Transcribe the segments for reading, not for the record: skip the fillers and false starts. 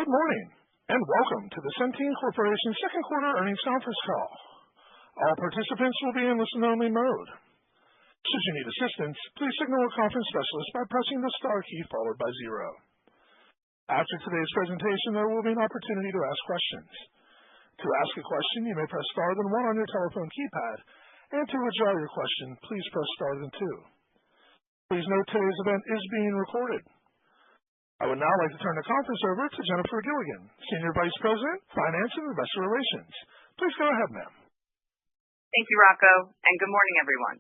Good morning, and welcome to the Centene Corporation second quarter earnings conference call. All participants will be in listen-only mode. Should you need assistance, please signal a conference specialist by pressing the star key followed by 0. After today's presentation, there will be an opportunity to ask questions. To ask a question, you may press star then 1 on your telephone keypad, and to withdraw your question, please press star then 2. Please note today's event is being recorded. I would now like to turn the conference over to Jennifer Gilligan, Senior Vice President, Finance and Investor Relations. Please go ahead, ma'am. Thank you, Rocco, and good morning, everyone.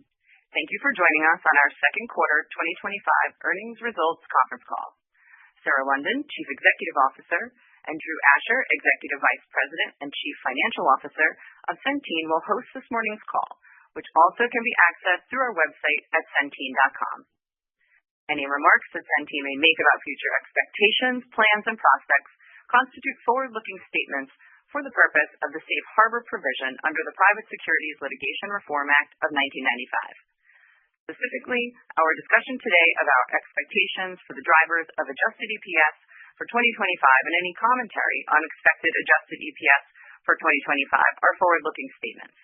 Thank you for joining us on our second quarter 2025 earnings results conference call. Sarah London, Chief Executive Officer, and Drew Asher, Executive Vice President and Chief Financial Officer of Centene, will host this morning's call, which also can be accessed through our website at centene.com. Any remarks that Centene may make about future expectations, plans, and prospects constitute forward-looking statements for the purpose of the Safe Harbor provision under the Private Securities Litigation Reform Act of 1995. Specifically, our discussion today about expectations for the drivers of adjusted EPS for 2025 and any commentary on expected adjusted EPS for 2025 are forward-looking statements.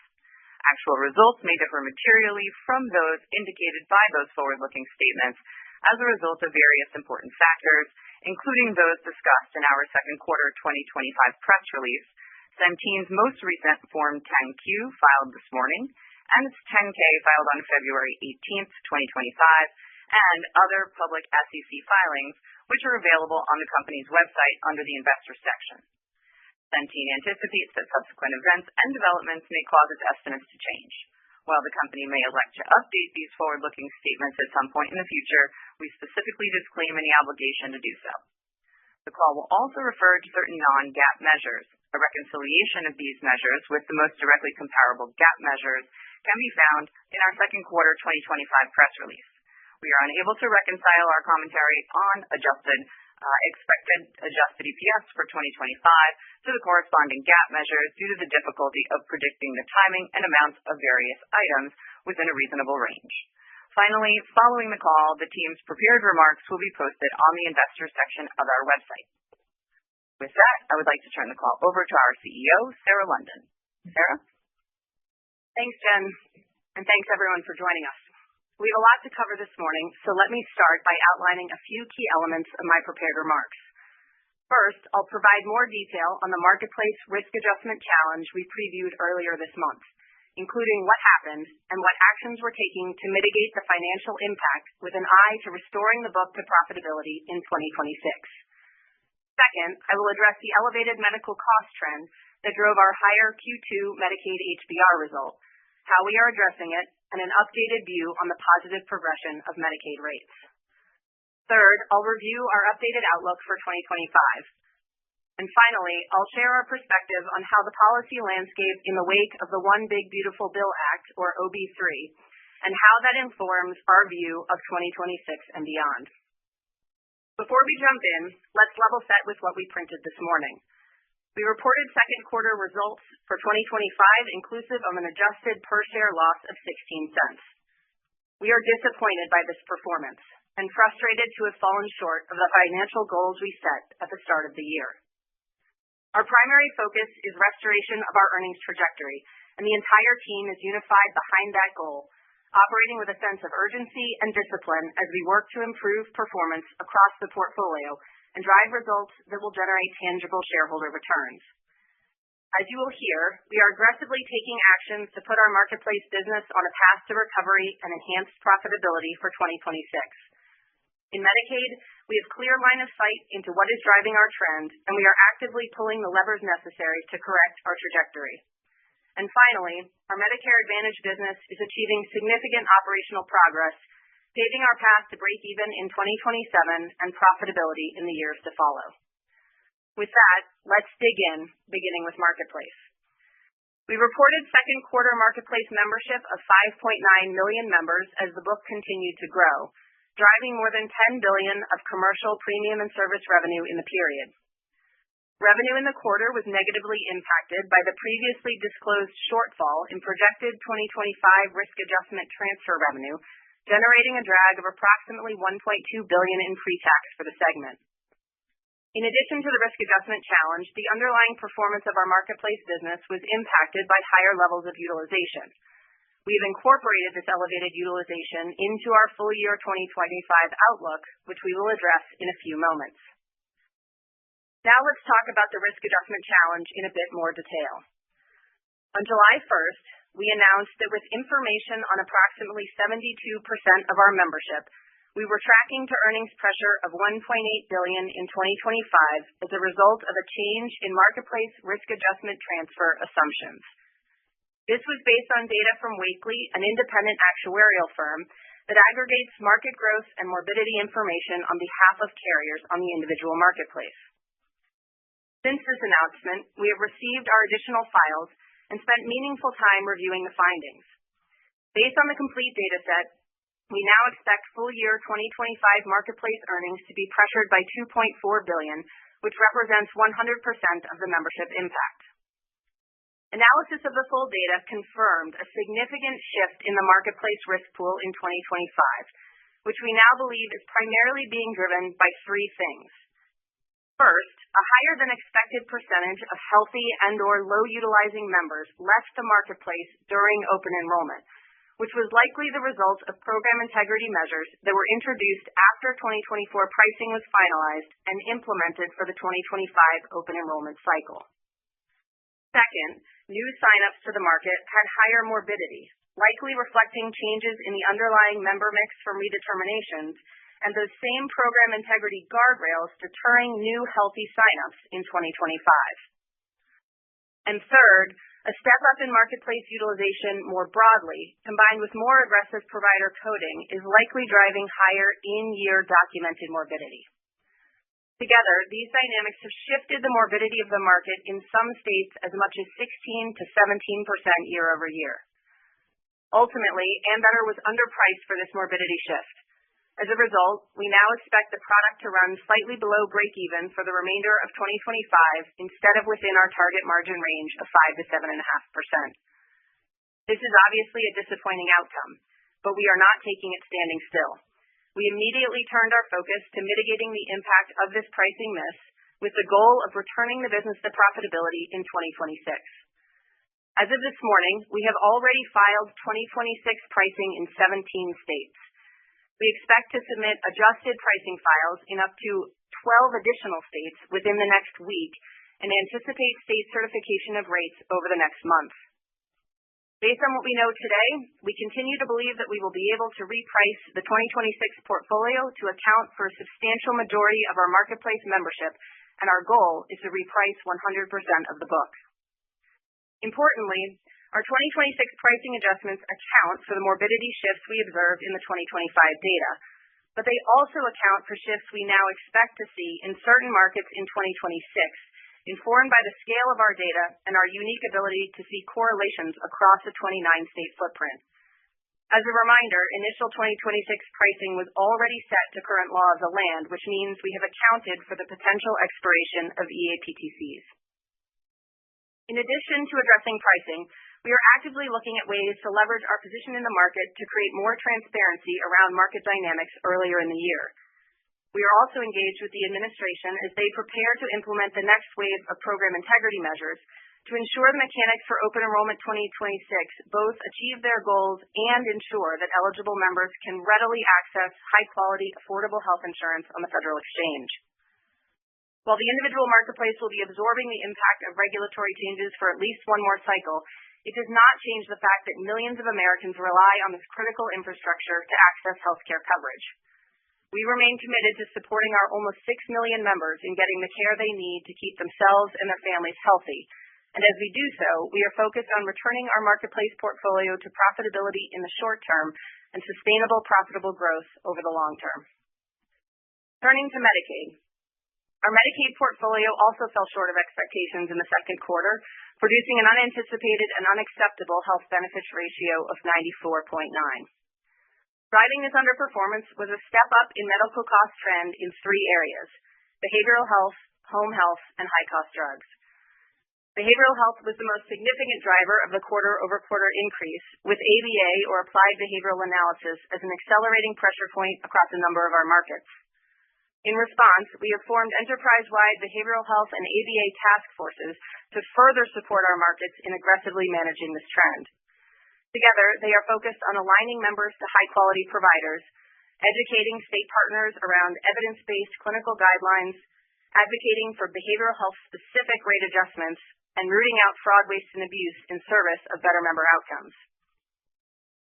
Actual results may differ materially from those indicated by those forward-looking statements as a result of various important factors, including those discussed in our second quarter 2025 press release, Centene's most recent Form 10-Q filed this morning, and its 10-K filed on February 18, 2025, and other public SEC filings, which are available on the company's website under the Investors section. Centene anticipates that subsequent events and developments may cause its estimates to change. While the company may elect to update these forward-looking statements at some point in the future, we specifically disclaim any obligation to do so. The call will also refer to certain non-GAAP measures. A reconciliation of these measures with the most directly comparable GAAP measures can be found in our second quarter 2025 press release. We are unable to reconcile our commentary on expected adjusted EPS for 2025 to the corresponding GAAP measures due to the difficulty of predicting the timing and amounts of various items within a reasonable range. Finally, following the call, the team's prepared remarks will be posted on the Investors section of our website. With that, I would like to turn the call over to our CEO, Sarah London. Sarah? Thanks, Jen, and thanks everyone for joining us. We have a lot to cover this morning, so let me start by outlining a few key elements of my prepared remarks. First, I'll provide more detail on the Marketplace Risk Adjustment Challenge we previewed earlier this month, including what happened and what actions we're taking to mitigate the financial impact with an eye to restoring the book to profitability in 2026. Second, I will address the elevated medical cost trend that drove our higher Q2 Medicaid HBR result, how we are addressing it, and an updated view on the positive progression of Medicaid rates. Third, I'll review our updated outlook for 2025. And finally, I'll share our perspective on how the policy landscape in the wake of the One Big Beautiful Bill Act, or OB3, and how that informs our view of 2026 and beyond. Before we jump in, let's level set with what we printed this morning. We reported second quarter results for 2025 inclusive of an adjusted per-share loss of 16 cents. We are disappointed by this performance and frustrated to have fallen short of the financial goals we set at the start of the year. Our primary focus is restoration of our earnings trajectory, and the entire team is unified behind that goal, operating with a sense of urgency and discipline as we work to improve performance across the portfolio and drive results that will generate tangible shareholder returns. As you will hear, we are aggressively taking actions to put our Marketplace business on a path to recovery and enhanced profitability for 2026. In Medicaid, we have clear line of sight into what is driving our trend, and we are actively pulling the levers necessary to correct our trajectory. And finally, our Medicare Advantage business is achieving significant operational progress, paving our path to break even in 2027 and profitability in the years to follow. With that, let's dig in, beginning with Marketplace. We reported second quarter Marketplace membership of 5.9 million members as the book continued to grow, driving more than $10 billion of commercial premium and service revenue in the period. Revenue in the quarter was negatively impacted by the previously disclosed shortfall in projected 2025 risk adjustment transfer revenue, generating a drag of approximately $1.2 billion in pre-tax for the segment. In addition to the risk adjustment challenge, the underlying performance of our marketplace business was impacted by higher levels of utilization. We have incorporated this elevated utilization into our full year 2025 outlook, which we will address in a few moments. Now let's talk about the risk adjustment challenge in a bit more detail. On July 1st, we announced that with information on approximately 72% of our membership, we were tracking to earnings pressure of $1.8 billion in 2025 as a result of a change in marketplace risk adjustment transfer assumptions. This was based on data from Wakely, an independent actuarial firm that aggregates market growth and morbidity information on behalf of carriers on the individual marketplace. Since this announcement, we have received our additional files and spent meaningful time reviewing the findings. Based on the complete data set, we now expect full year 2025 marketplace earnings to be pressured by $2.4 billion, which represents 100% of the membership impact. Analysis of the full data confirmed a significant shift in the marketplace risk pool in 2025, which we now believe is primarily being driven by three things. First, a higher than expected percentage of healthy and/or low utilizing members left the marketplace during open enrollment, which was likely the result of program integrity measures that were introduced after 2024 pricing was finalized and implemented for the 2025 open enrollment cycle. Second, new signups to the market had higher morbidity, likely reflecting changes in the underlying member mix from redeterminations and those same program integrity guardrails deterring new healthy signups in 2025. And third, a step up in marketplace utilization more broadly, combined with more aggressive provider coding, is likely driving higher in-year documented morbidity. Together, these dynamics have shifted the morbidity of the market in some states as much as 16 to 17% year over year. Ultimately, Ambetter was underpriced for this morbidity shift. As a result, we now expect the product to run slightly below break-even for the remainder of 2025 instead of within our target margin range of 5 to 7.5%. This is obviously a disappointing outcome, but we are not taking it standing still. We immediately turned our focus to mitigating the impact of this pricing miss with the goal of returning the business to profitability in 2026. As of this morning, we have already filed 2026 pricing in 17 states. We expect to submit adjusted pricing files in up to 12 additional states within the next week and anticipate state certification of rates over the next month. Based on what we know today, we continue to believe that we will be able to reprice the 2026 portfolio to account for a substantial majority of our marketplace membership, and our goal is to reprice 100% of the book. Importantly, our 2026 pricing adjustments account for the morbidity shifts we observed in the 2025 data, but they also account for shifts we now expect to see in certain markets in 2026, informed by the scale of our data and our unique ability to see correlations across a 29-state footprint. As a reminder, initial 2026 pricing was already set to current law of the land, which means we have accounted for the potential expiration of EAPTCs. In addition to addressing pricing, we are actively looking at ways to leverage our position in the market to create more transparency around market dynamics earlier in the year. We are also engaged with the administration as they prepare to implement the next wave of program integrity measures to ensure the mechanics for Open Enrollment 2026 both achieve their goals and ensure that eligible members can readily access high-quality, affordable health insurance on the federal exchange. While the individual marketplace will be absorbing the impact of regulatory changes for at least one more cycle, it does not change the fact that millions of Americans rely on this critical infrastructure to access healthcare coverage. We remain committed to supporting our almost 6 million members in getting the care they need to keep themselves and their families healthy. And as we do so, we are focused on returning our marketplace portfolio to profitability in the short term and sustainable profitable growth over the long term. Turning to Medicaid. Our Medicaid portfolio also fell short of expectations in the second quarter, producing an unanticipated and unacceptable health benefits ratio of 94.9. Driving this underperformance was a step up in medical cost trend in three areas: behavioral health, home health, and high-cost drugs. Behavioral health was the most significant driver of the quarter-over-quarter increase, with ABA, or applied behavioral analysis, as an accelerating pressure point across a number of our markets. In response, we have formed enterprise-wide behavioral health and ABA task forces to further support our markets in aggressively managing this trend. Together, they are focused on aligning members to high-quality providers, educating state partners around evidence-based clinical guidelines, advocating for behavioral health-specific rate adjustments, and rooting out fraud, waste, and abuse in service of better member outcomes.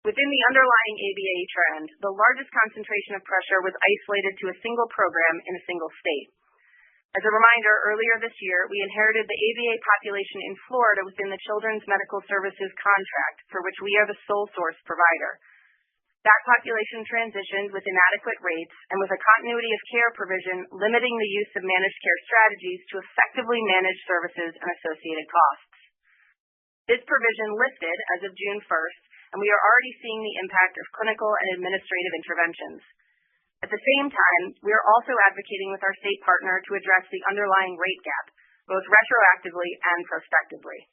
Within the underlying ABA trend, the largest concentration of pressure was isolated to a single program in a single state. As a reminder, earlier this year, we inherited the ABA population in Florida within the Children's Medical Services contract, for which we are the sole source provider. That population transitioned with inadequate rates and with a continuity of care provision limiting the use of managed care strategies to effectively manage services and associated costs. This provision lifted as of June 1st, and we are already seeing the impact of clinical and administrative interventions. At the same time, we are also advocating with our state partner to address the underlying rate gap, both retroactively and prospectively.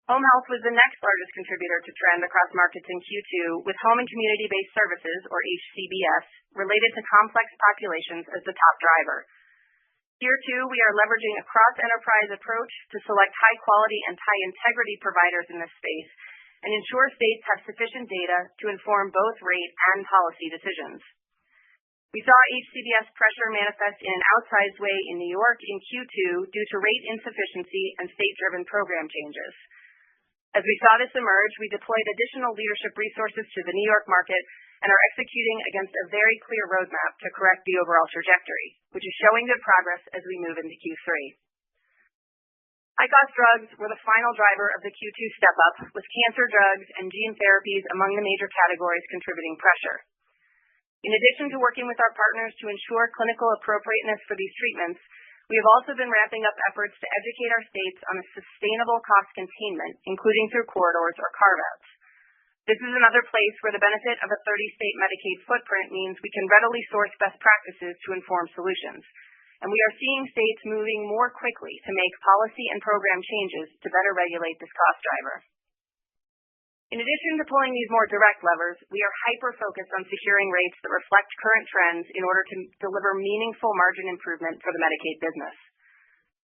Home health was the next largest contributor to trend across markets in Q2, with home and community-based services, or HCBS, related to complex populations as the top driver. Here, too, we are leveraging a cross-enterprise approach to select high-quality and high-integrity providers in this space and ensure states have sufficient data to inform both rate and policy decisions. We saw HCBS pressure manifest in an outsized way in New York in Q2 due to rate insufficiency and state-driven program changes. As we saw this emerge, we deployed additional leadership resources to the New York market and are executing against a very clear roadmap to correct the overall trajectory, which is showing good progress as we move into Q3. High-cost drugs were the final driver of the Q2 step-up, with cancer drugs and gene therapies among the major categories contributing pressure. In addition to working with our partners to ensure clinical appropriateness for these treatments, we have also been ramping up efforts to educate our states on a sustainable cost containment, including through corridors or carve-outs. This is another place where the benefit of a 30-state Medicaid footprint means we can readily source best practices to inform solutions. And we are seeing states moving more quickly to make policy and program changes to better regulate this cost driver. In addition to pulling these more direct levers, we are hyper-focused on securing rates that reflect current trends in order to deliver meaningful margin improvement for the Medicaid business.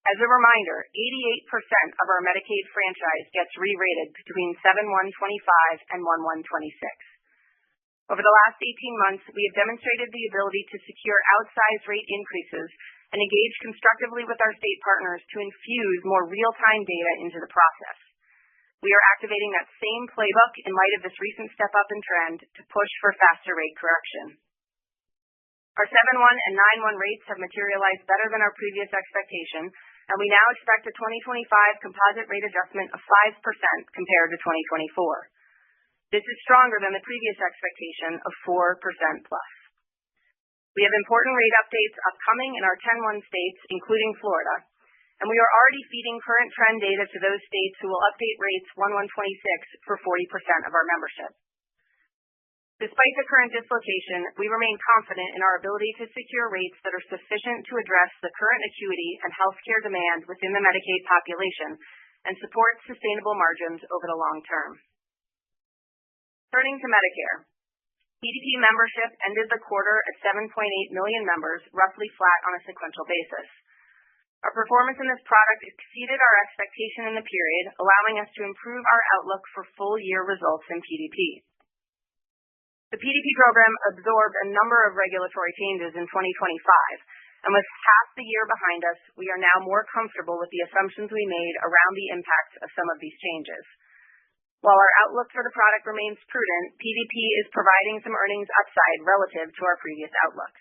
As a reminder, 88% of our Medicaid franchise gets re-rated between 7/1/25 and 1/1/26. Over the last 18 months, we have demonstrated the ability to secure outsized rate increases and engage constructively with our state partners to infuse more real-time data into the process. We are activating that same playbook in light of this recent step-up in trend to push for faster rate correction. Our 7/1 and 9/1 rates have materialized better than our previous expectation, and we now expect a 2025 composite rate adjustment of 5% compared to 2024. This is stronger than the previous expectation of 4% plus. We have important rate updates upcoming in our 10/1 states, including Florida, and we are already feeding current trend data to those states who will update rates 1/1/26 for 40% of our membership. Despite the current dislocation, we remain confident in our ability to secure rates that are sufficient to address the current acuity and healthcare demand within the Medicaid population and support sustainable margins over the long term. Turning to Medicare. PDP membership ended the quarter at 7.8 million members, roughly flat on a sequential basis. Our performance in this product exceeded our expectation in the period, allowing us to improve our outlook for full-year results in PDP. The PDP program absorbed a number of regulatory changes in 2025, and with half the year behind us, we are now more comfortable with the assumptions we made around the impacts of some of these changes. While our outlook for the product remains prudent, PDP is providing some earnings upside relative to our previous outlook.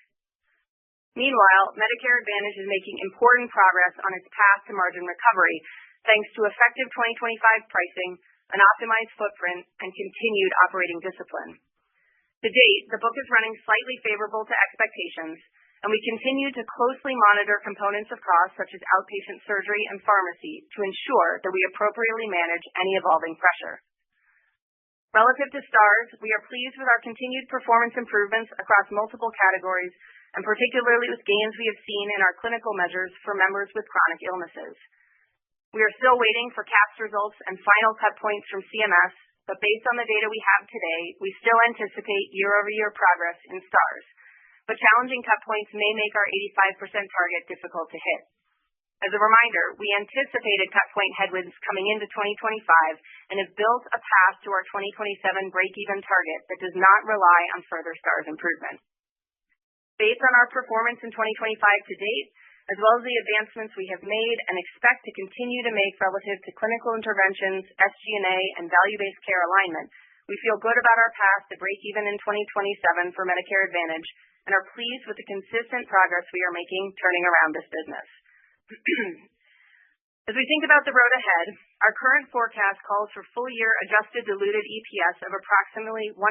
Meanwhile, Medicare Advantage is making important progress on its path to margin recovery, thanks to effective 2025 pricing, an optimized footprint, and continued operating discipline. To date, the book is running slightly favorable to expectations, and we continue to closely monitor components of costs such as outpatient surgery and pharmacy to ensure that we appropriately manage any evolving pressure. Relative to Stars, we are pleased with our continued performance improvements across multiple categories, and particularly with gains we have seen in our clinical measures for members with chronic illnesses. We are still waiting for CAHPS results and final cut points from CMS, but based on the data we have today, we still anticipate year-over-year progress in Stars. but challenging cut points may make our 85% target difficult to hit. As a reminder, we anticipated cut point headwinds coming into 2025 and have built a path to our 2027 break-even target that does not rely on further Stars improvement. Based on our performance in 2025 to date, as well as the advancements we have made and expect to continue to make relative to clinical interventions, SG&A, and value-based care alignment, we feel good about our path to break even in 2027 for Medicare Advantage and are pleased with the consistent progress we are making turning around this business. As we think about the road ahead, our current forecast calls for full-year adjusted diluted EPS of approximately $1.75.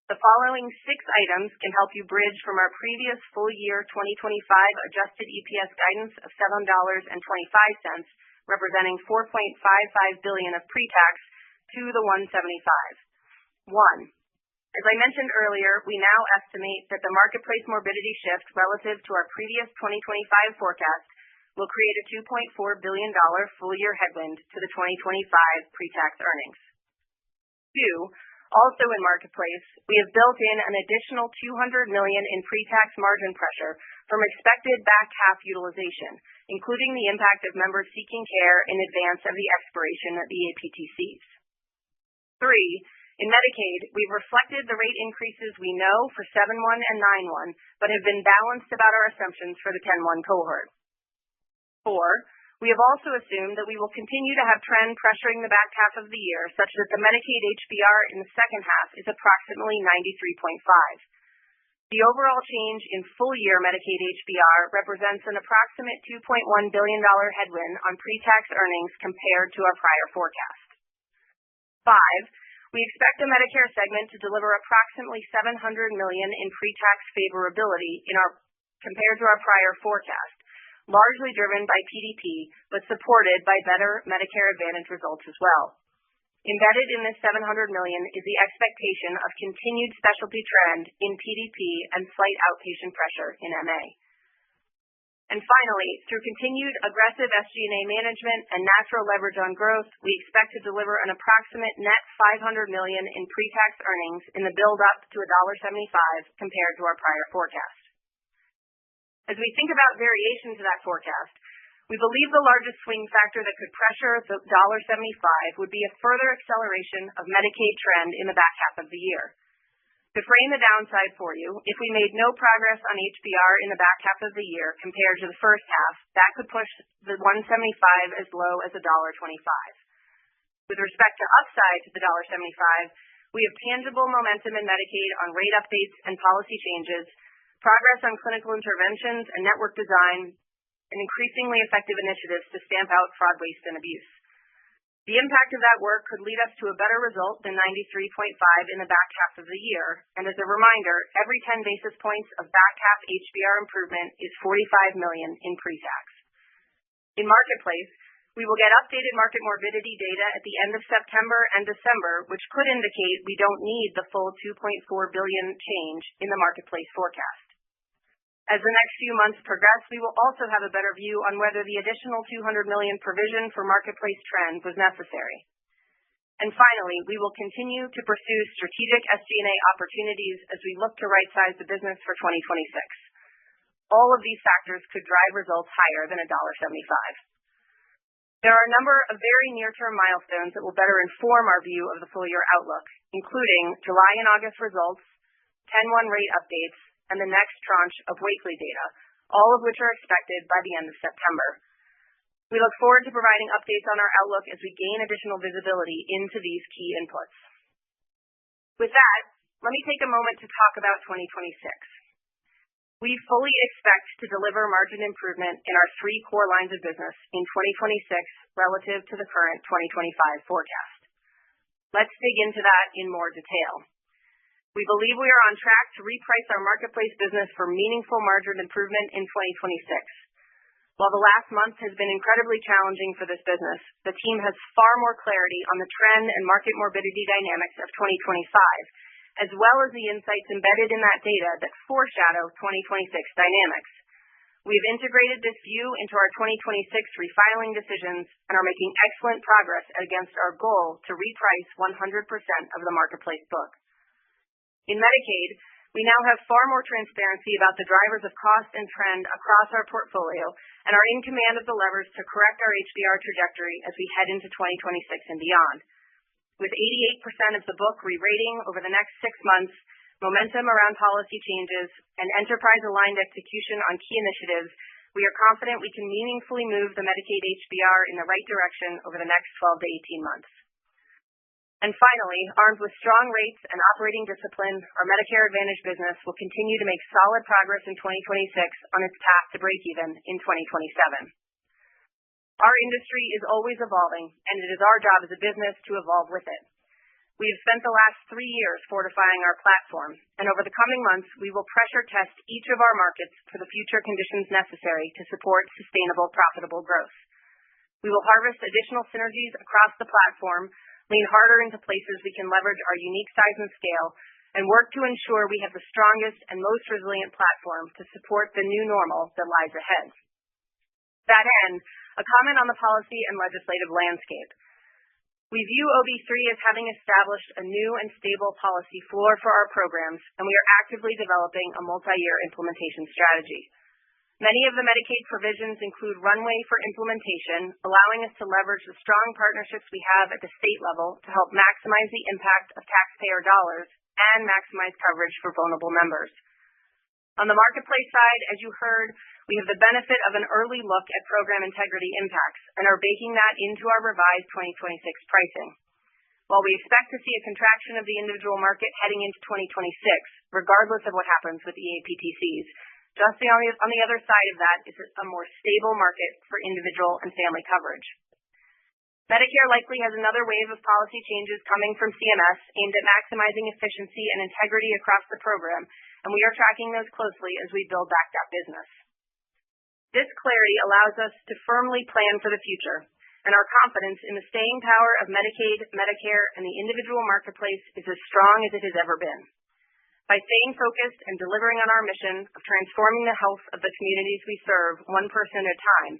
The following 6 items can help you bridge from our previous full-year 2025 adjusted EPS guidance of $7.25, representing $4.55 billion of pre-tax, to the $1.75. 1. As I mentioned earlier, we now estimate that the marketplace morbidity shift relative to our previous 2025 forecast will create a $2.4 billion full-year headwind to the 2025 pre-tax earnings. 2. Also in marketplace, we have built in an additional $200 million in pre-tax margin pressure from expected back half utilization, including the impact of members seeking care in advance of the expiration of the APTCs. 3. In Medicaid, we've reflected the rate increases we know for 7/1 and 9/1, but have been balanced about our assumptions for the 10/1 cohort. 4. We have also assumed that we will continue to have trend pressuring the back half of the year, such that the Medicaid HBR in the second half is approximately 93.5. The overall change in full-year Medicaid HBR represents an approximate $2.1 billion headwind on pre-tax earnings compared to our prior forecast. 5. We expect the Medicare segment to deliver approximately $700 million in pre-tax favorability compared to our prior forecast, largely driven by PDP, but supported by better Medicare Advantage results as well. Embedded in this $700 million is the expectation of continued specialty trend in PDP and slight outpatient pressure in MA. And finally, through continued aggressive SG&A management and natural leverage on growth, we expect to deliver an approximate net $500 million in pre-tax earnings in the build-up to $1.75 compared to our prior forecast. As we think about variation to that forecast, we believe the largest swing factor that could pressure the $1.75 would be a further acceleration of Medicaid trend in the back half of the year. To frame the downside for you, if we made no progress on HBR in the back half of the year compared to the first half, that could push the $1.75 as low as $1.25. With respect to upside to the $1.75, we have tangible momentum in Medicaid on rate updates and policy changes, progress on clinical interventions and network design, and increasingly effective initiatives to stamp out fraud, waste, and abuse. The impact of that work could lead us to a better result than 93.5 in the back half of the year, and as a reminder, every 10 basis points of back half HBR improvement is $45 million in pre-tax. In Marketplace, we will get updated market morbidity data at the end of September and December, which could indicate we don't need the full $2.4 billion change in the Marketplace forecast. As the next few months progress, we will also have a better view on whether the additional $200 million provision for Marketplace trend was necessary. And finally, we will continue to pursue strategic SG&A opportunities as we look to right-size the business for 2026. All of these factors could drive results higher than $1.75. There are a number of very near-term milestones that will better inform our view of the full-year outlook, including July and August results, 10/1 rate updates, and the next tranche of weekly data, all of which are expected by the end of September. We look forward to providing updates on our outlook as we gain additional visibility into these key inputs. With that, let me take a moment to talk about 2026. We fully expect to deliver margin improvement in our 3 core lines of business in 2026 relative to the current 2025 forecast. Let's dig into that in more detail. We believe we are on track to reprice our Marketplace business for meaningful margin improvement in 2026. While the last month has been incredibly challenging for this business, the team has far more clarity on the trend and market morbidity dynamics of 2025, as well as the insights embedded in that data that foreshadow 2026 dynamics. We've integrated this view into our 2026 refiling decisions and are making excellent progress against our goal to reprice 100% of the Marketplace book. In Medicaid, We now have far more transparency about the drivers of cost and trend across our portfolio and are in command of the levers to correct our HBR trajectory as we head into 2026 and beyond. With 88% of the book re-rating over the next 6 months, momentum around policy changes, and enterprise-aligned execution on key initiatives, we are confident we can meaningfully move the Medicaid HBR in the right direction over the next 12 to 18 months. And finally, armed with strong rates and operating discipline, our Medicare Advantage business will continue to make solid progress in 2026 on its path to break-even in 2027. Our industry is always evolving, and it is our job as a business to evolve with it. We have spent the last 3 years fortifying our platform, and over the coming months, we will pressure test each of our markets for the future conditions necessary to support sustainable, profitable growth. We will harvest additional synergies across the platform, lean harder into places we can leverage our unique size and scale, and work to ensure we have the strongest and most resilient platform to support the new normal that lies ahead. To that end, a comment on the policy and legislative landscape. We view OB3 as having established a new and stable policy floor for our programs, and we are actively developing a multi-year implementation strategy. Many of the Medicaid provisions include runway for implementation, allowing us to leverage the strong partnerships we have at the state level to help maximize the impact of taxpayer dollars and maximize coverage for vulnerable members. On the marketplace side, as you heard, we have the benefit of an early look at program integrity impacts and are baking that into our revised 2026 pricing. While we expect to see a contraction of the individual market heading into 2026, regardless of what happens with EAPTCs, just on the other side of that is a more stable market for individual and family coverage. Medicare likely has another wave of policy changes coming from CMS aimed at maximizing efficiency and integrity across the program, and we are tracking those closely as we build back that business. This clarity allows us to firmly plan for the future, and our confidence in the staying power of Medicaid, Medicare, and the individual marketplace is as strong as it has ever been. By staying focused and delivering on our mission of transforming the health of the communities we serve one person at a time,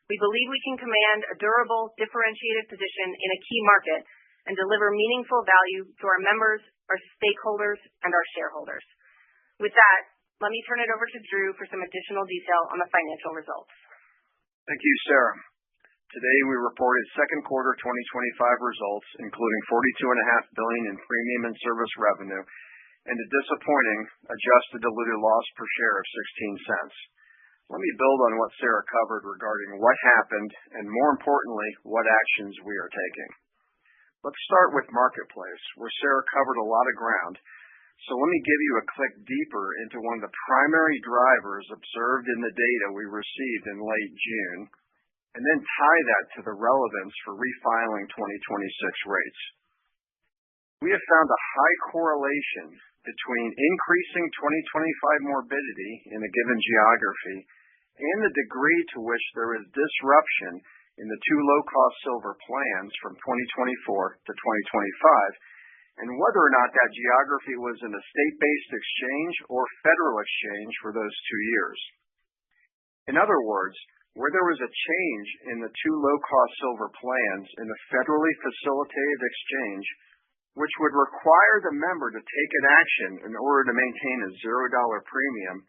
we believe we can command a durable, differentiated position in a key market and deliver meaningful value to our members, our stakeholders, and our shareholders. With that, let me turn it over to Drew for some additional detail on the financial results. Thank you, Sarah. Today, we reported second quarter 2025 results, including $42.5 billion in premium and service revenue, and a disappointing adjusted diluted loss per share of 16 cents. Let me build on what Sarah covered regarding what happened and, more importantly, what actions we are taking. Let's start with Marketplace, where Sarah covered a lot of ground. So let me give you a click deeper into one of the primary drivers observed in the data we received in late June, and then tie that to the relevance for refiling 2026 rates. We have found a high correlation between increasing 2025 morbidity in a given geography and the degree to which there is disruption in the two low-cost silver plans from 2024 to 2025, and whether or not that geography was in a state-based exchange or federal exchange for those 2 years. In other words, where there was a change in the two low-cost silver plans in a federally facilitated exchange, which would require the member to take an action in order to maintain a $0 premium,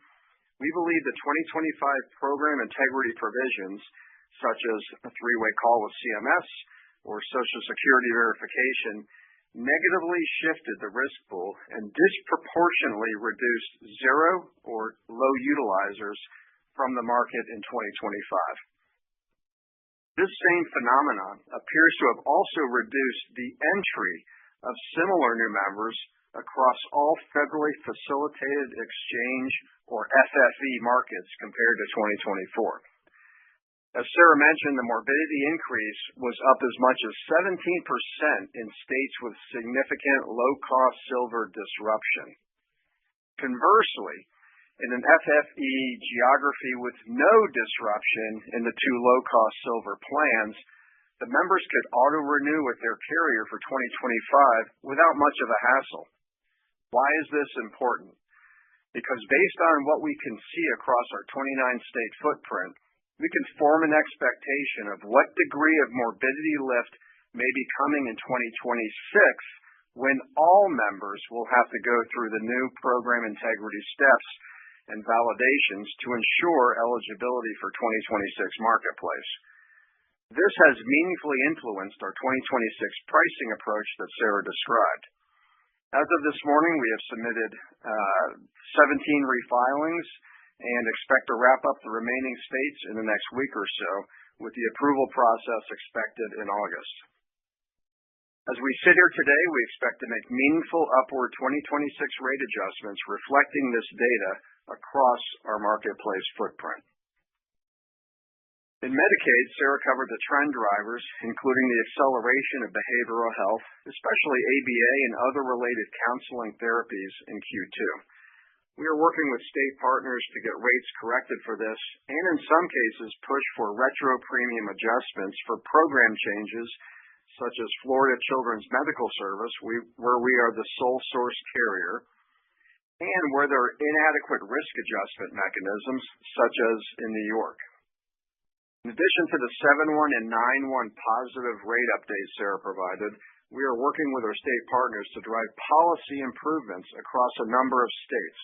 we believe the 2025 program integrity provisions, such as a three-way call with CMS or Social Security verification, negatively shifted the risk pool and disproportionately reduced zero or low utilizers from the market in 2025. This same phenomenon appears to have also reduced the entry of similar new members across all federally facilitated exchange or FFE markets compared to 2024. As Sarah mentioned, the morbidity increase was up as much as 17% in states with significant low-cost silver disruption. Conversely, in an FFE geography with no disruption in the two low-cost silver plans, the members could auto-renew with their carrier for 2025 without much of a hassle. Why is this important? Because based on what we can see across our 29-state footprint, we can form an expectation of what degree of morbidity lift may be coming in 2026 when all members will have to go through the new program integrity steps and validations to ensure eligibility for 2026 Marketplace. This has meaningfully influenced our 2026 pricing approach that Sarah described. As of this morning, we have submitted 17 refilings and expect to wrap up the remaining states in the next week or so, with the approval process expected in August. As we sit here today, we expect to make meaningful upward 2026 rate adjustments reflecting this data across our Marketplace footprint. In Medicaid, Sarah covered the trend drivers, including the acceleration of behavioral health, especially ABA and other related counseling therapies in Q2. We are working with state partners to get rates corrected for this, and in some cases push for retro premium adjustments for program changes, such as Florida Children's Medical Service, where we are the sole source carrier, and where there are inadequate risk adjustment mechanisms, such as in New York. In addition to the 7/1 and 9/1 positive rate updates Sarah provided, we are working with our state partners to drive policy improvements across a number of states.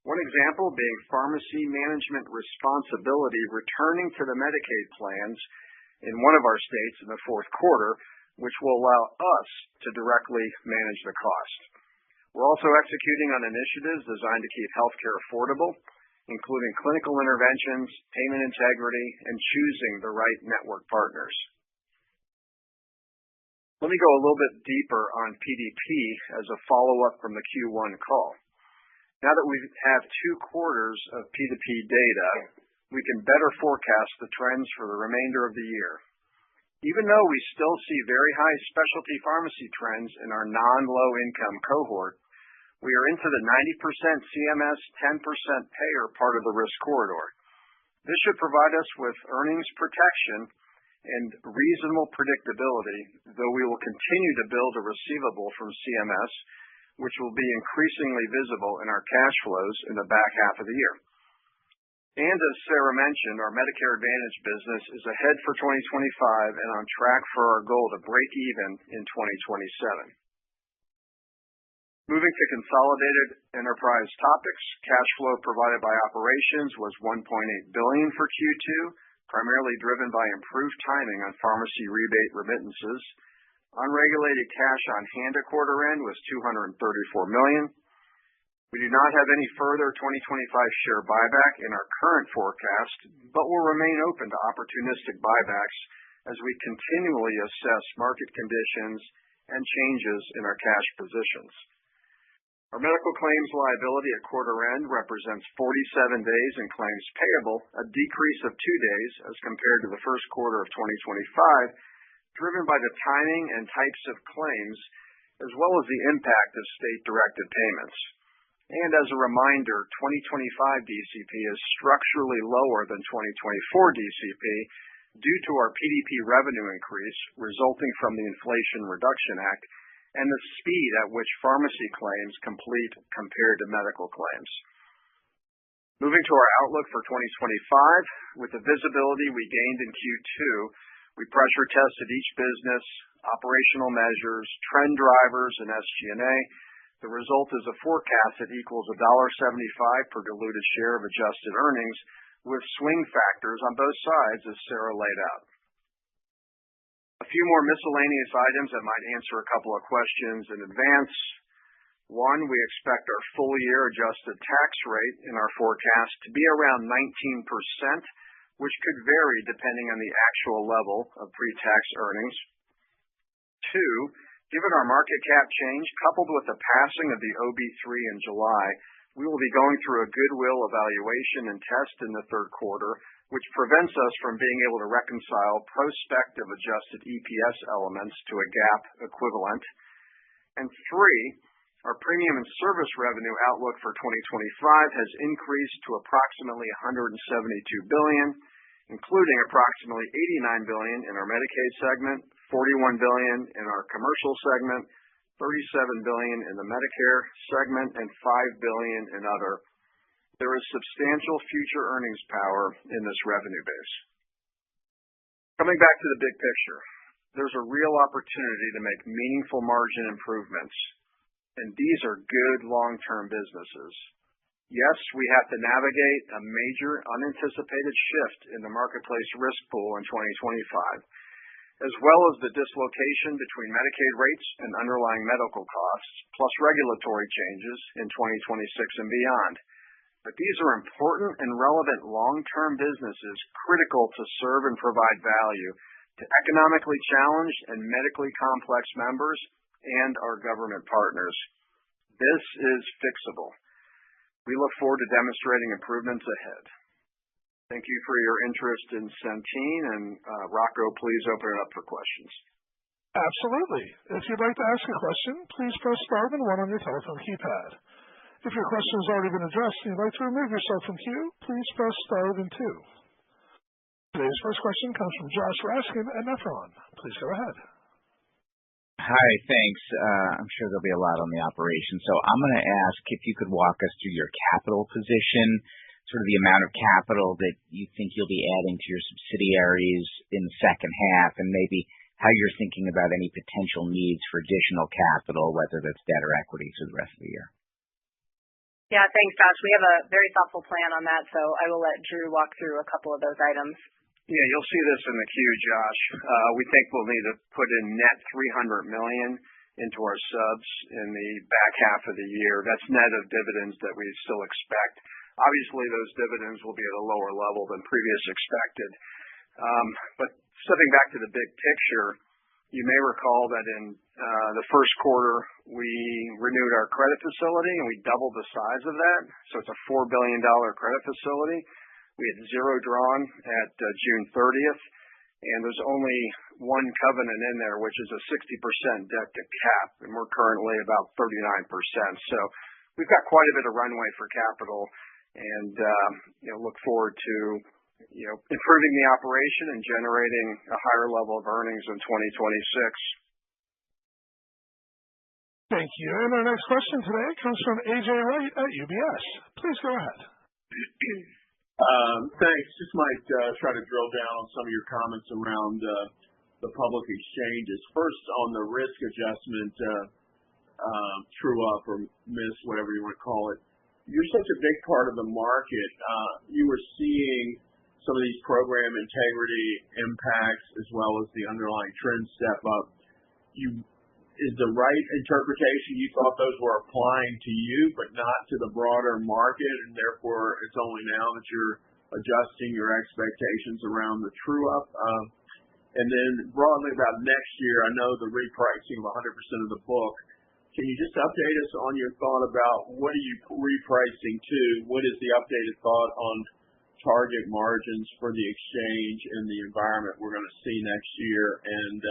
One example being pharmacy management responsibility returning to the Medicaid plans in one of our states in the fourth quarter, which will allow us to directly manage the cost. We're also executing on initiatives designed to keep healthcare affordable, including clinical interventions, payment integrity, and choosing the right network partners. Let me go a little bit deeper on PDP as a follow-up from the Q1 call. Now that we have 2 quarters of P2P data, we can better forecast the trends for the remainder of the year. Even though we still see very high specialty pharmacy trends in our non-low-income cohort, we are into the 90% CMS, 10% payer part of the risk corridor. This should provide us with earnings protection and reasonable predictability, though we will continue to build a receivable from CMS, which will be increasingly visible in our cash flows in the back half of the year. And as Sarah mentioned, our Medicare Advantage business is ahead for 2025 and on track for our goal to break even in 2027. Moving to consolidated enterprise topics, cash flow provided by operations was $1.8 billion for Q2, primarily driven by improved timing on pharmacy rebate remittances. Unregulated cash on hand at quarter end was $234 million. We do not have any further 2025 share buyback in our current forecast, but will remain open to opportunistic buybacks as we continually assess market conditions and changes in our cash positions. Our medical claims liability at quarter end represents 47 days in claims payable, a decrease of 2 days as compared to the first quarter of 2025, driven by the timing and types of claims, as well as the impact of state-directed payments. And as a reminder, 2025 DCP is structurally lower than 2024 DCP due to our PDP revenue increase resulting from the Inflation Reduction Act and the speed at which pharmacy claims complete compared to medical claims. Moving to our outlook for 2025, with the visibility we gained in Q2, we pressure tested each business, operational measures, trend drivers, and SG&A. The result is a forecast that equals $1.75 per diluted share of adjusted earnings, with swing factors on both sides, as Sarah laid out. A few more miscellaneous items that might answer a couple of questions in advance. One, we expect our full-year adjusted tax rate in our forecast to be around 19%, which could vary depending on the actual level of pre-tax earnings. Two, given our market cap change, coupled with the passing of the OB3 in July, we will be going through a goodwill evaluation and test in the third quarter, which prevents us from being able to reconcile prospective adjusted EPS elements to a GAAP equivalent. And three, our premium and service revenue outlook for 2025 has increased to approximately $172 billion, including approximately $89 billion in our Medicaid segment, $41 billion in our commercial segment, $37 billion in the Medicare segment, and $5 billion in other. There is substantial future earnings power in this revenue base. Coming back to the big picture, there's a real opportunity to make meaningful margin improvements, and these are good long-term businesses. Yes, we have to navigate a major unanticipated shift in the marketplace risk pool in 2025, as well as the dislocation between Medicaid rates and underlying medical costs, plus regulatory changes in 2026 and beyond. But these are important and relevant long-term businesses critical to serve and provide value to economically challenged and medically complex members and our government partners. This is fixable. We look forward to demonstrating improvements ahead. Thank you for your interest in Centene, and Rocco, please open it up for questions. Absolutely. If you'd like to ask a question, please press star then one on your telephone keypad. If your question has already been addressed and you'd like to remove yourself from queue, please press star then two. Today's first question comes from Josh Raskin at Nephron. Please go ahead. Hi, thanks. I'm sure there'll be a lot on the operation. So I'm going to ask if you could walk us through your capital position, sort of the amount of capital that you think you'll be adding to your subsidiaries in the second half, and maybe how you're thinking about any potential needs for additional capital, whether that's debt or equity, through the rest of the year. Yeah, thanks, Josh. We have a very thoughtful plan on that, so I will let Drew walk through a couple of those items. Yeah, you'll see this in the queue, Josh. We think we'll need to put in net $300 million into our subs in the back half of the year. That's net of dividends that we still expect. Obviously, those dividends will be at a lower level than previously expected. But stepping back to the big picture, you may recall that in the first quarter, we renewed our credit facility and we doubled the size of that. So it's a $4 billion credit facility. We had zero drawn at June 30th, and there's only one covenant in there, which is a 60% debt to cap, and we're currently about 39%. So we've got quite a bit of runway for capital, and look forward to improving the operation and generating a higher level of earnings in 2026. Thank you. And our next question today comes from A.J. Wright at UBS. Please go ahead. Thanks. Just might try to drill down on some of your comments around the public exchanges. First, on the risk adjustment, true up or miss, whatever you want to call it. You're such a big part of the market. You were seeing some of these program integrity impacts as well as the underlying trend step up. Is the right interpretation you thought those were applying to you but not to the broader market, and therefore it's only now that you're adjusting your expectations around the true up? And then broadly about next year, I know the repricing of 100% of the book. Can you just update us on your thought about what are you repricing to? What is the updated thought on target margins for the exchange and the environment we're going to see next year? And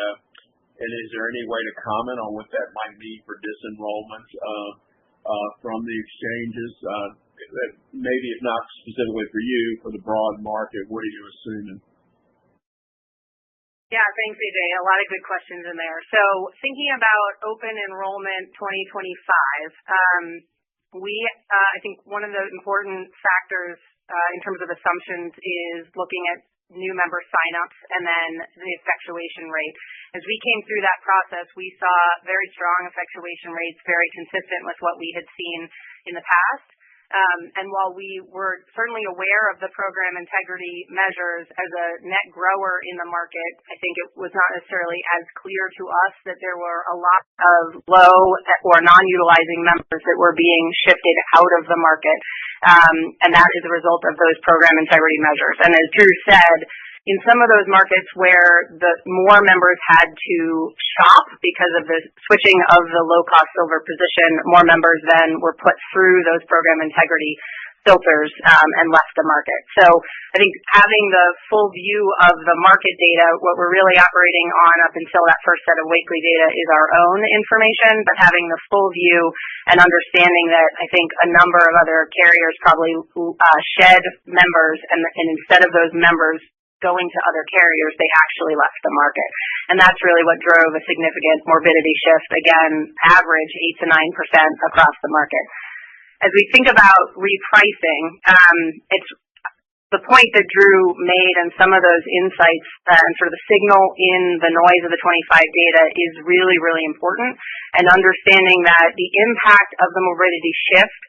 is there any way to comment on what that might mean for disenrollment from the exchanges? Maybe if not specifically for you, for the broad market, what are you assuming? Yeah, thanks, AJ. A lot of good questions in there. So thinking about open enrollment 2025, I think one of the important factors in terms of assumptions is looking at new member signups and then the effectuation rate. As we came through that process, we saw very strong effectuation rates, very consistent with what we had seen in the past. And while we were certainly aware of the program integrity measures as a net grower in the market, I think it was not necessarily as clear to us that there were a lot of low or non-utilizing members that were being shifted out of the market. And that is a result of those program integrity measures. And as Drew said, in some of those markets where the more members had to shop because of the switching of the low-cost silver position, more members then were put through those program integrity filters and left the market. So I think having the full view of the market data, what we're really operating on up until that first set of weekly data is our own information, but having the full view and understanding that I think a number of other carriers probably shed members, and instead of those members going to other carriers, they actually left the market. And that's really what drove a significant morbidity shift, again, average 8 to 9% across the market. As we think about repricing, the point that Drew made and some of those insights and sort of the signal in the noise of the 25 data is really, really important, and understanding that the impact of the morbidity shift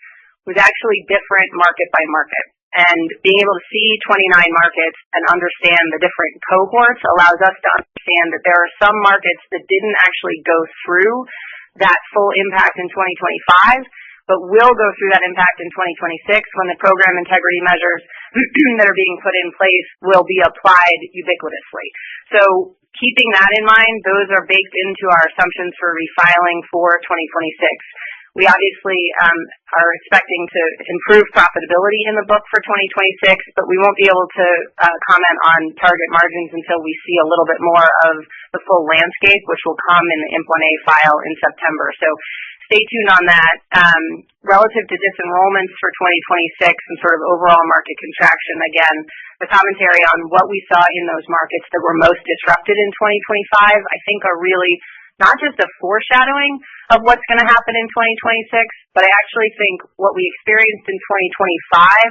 was actually different market by market. And being able to see 29 markets and understand the different cohorts allows us to understand that there are some markets that didn't actually go through that full impact in 2025, but will go through that impact in 2026 when the program integrity measures that are being put in place will be applied ubiquitously. So keeping that in mind, those are baked into our assumptions for refiling for 2026. We obviously are expecting to improve profitability in the book for 2026, but we won't be able to comment on target margins until we see a little bit more of the full landscape, which will come in the Implant A file in September. So stay tuned on that. Relative to disenrollments for 2026 and sort of overall market contraction, again, the commentary on what we saw in those markets that were most disrupted in 2025, I think are really not just a foreshadowing of what's going to happen in 2026, but I actually think what we experienced in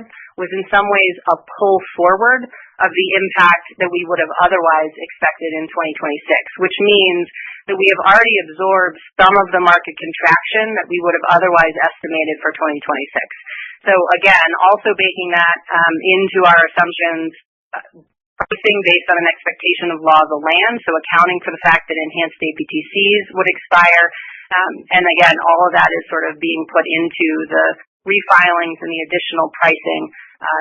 2025 was in some ways a pull forward of the impact that we would have otherwise expected in 2026, which means that we have already absorbed some of the market contraction that we would have otherwise estimated for 2026. So again, also baking that into our assumptions, pricing based on an expectation of law of the land, so accounting for the fact that enhanced APTCs would expire. And again, all of that is sort of being put into the refilings and the additional pricing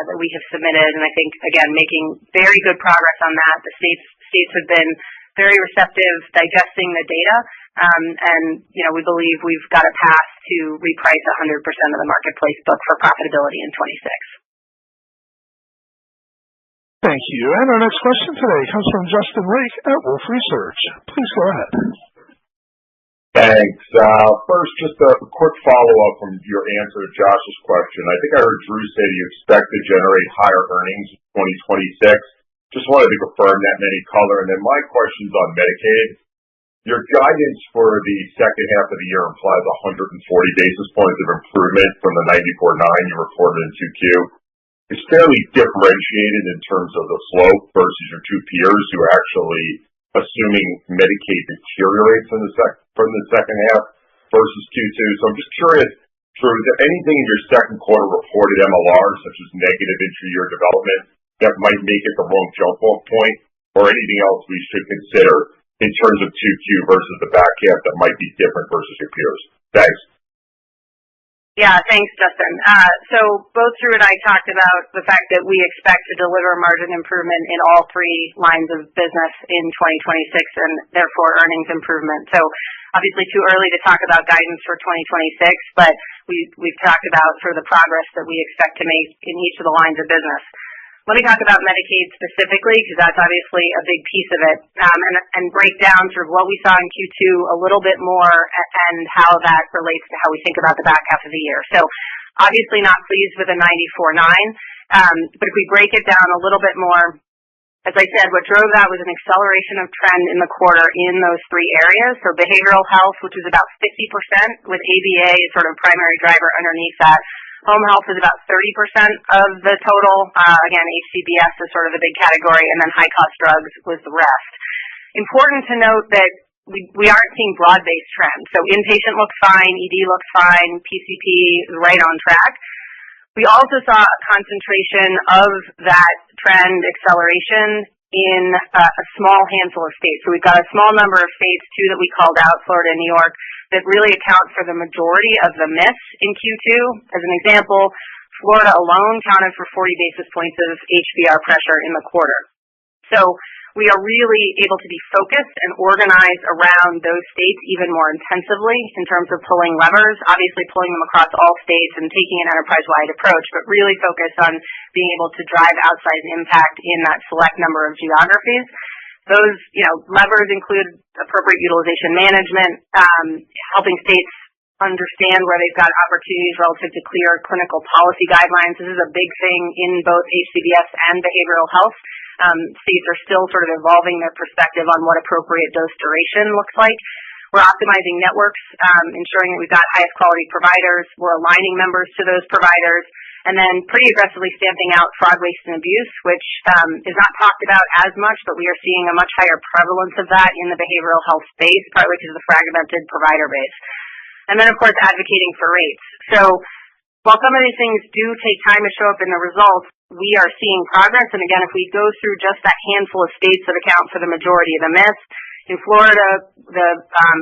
that we have submitted. And I think, again, making very good progress on that. The states have been very receptive, digesting the data, and we believe we've got a path to reprice 100% of the marketplace book for profitability in 26. Thank you. And our next question today comes from Justin Lake at Wolfe Research. Please go ahead. Thanks. First, just a quick follow-up from your answer to Josh's question. I think I heard Drew say that you expect to generate higher earnings in 2026. Just wanted to confirm that in any color. And then my question's on Medicaid. Your guidance for the second half of the year implies 140 basis points of improvement from the 94.9 you reported in 2Q. It's fairly differentiated in terms of the slope versus your two peers who are actually assuming Medicaid deteriorates from the second half versus Q2. So I'm just curious, Drew, is there anything in your second quarter reported MLR, such as negative intra-year development, that might make it the wrong jump-off point, or anything else we should consider in terms of 2Q versus the back half that might be different versus your peers? Thanks. Yeah, thanks, Justin. So both Drew and I talked about the fact that we expect to deliver margin improvement in all three lines of business in 2026 and therefore earnings improvement. So obviously too early to talk about guidance for 2026, but we've talked about sort of the progress that we expect to make in each of the lines of business. Let me talk about Medicaid specifically, because that's obviously a big piece of it, and break down sort of what we saw in Q2 a little bit more and how that relates to how we think about the back half of the year. So obviously not pleased with a 94.9, but if we break it down a little bit more, as I said, what drove that was an acceleration of trend in the quarter in those three areas. So behavioral health, which is about 50%, with ABA as sort of primary driver underneath that. Home health is about 30% of the total. Again, HCBS is sort of the big category, and then high-cost drugs was the rest. Important to note that we aren't seeing broad-based trends. So inpatient looks fine, ED looks fine, PCP is right on track. We also saw a concentration of that trend acceleration in a small handful of states. So we've got a small number of states, too, that we called out, Florida and New York, that really account for the majority of the miss in Q2. As an example, Florida alone counted for 40 basis points of HBR pressure in the quarter. So we are really able to be focused and organized around those states even more intensively in terms of pulling levers, obviously pulling them across all states and taking an enterprise-wide approach, but really focused on being able to drive outsized impact in that select number of geographies. Those, levers include appropriate utilization management, helping states understand where they've got opportunities relative to clear clinical policy guidelines. This is a big thing in both HCBS and behavioral health. States are still sort of evolving their perspective on what appropriate dose duration looks like. We're optimizing networks, ensuring that we've got highest quality providers. We're aligning members to those providers. and then pretty aggressively stamping out fraud, waste, and abuse, which is not talked about as much, but we are seeing a much higher prevalence of that in the behavioral health space, partly because of the fragmented provider base. And then, of course, advocating for rates. So while some of these things do take time to show up in the results, we are seeing progress. And again, if we go through just that handful of states that account for the majority of the miss, in Florida, the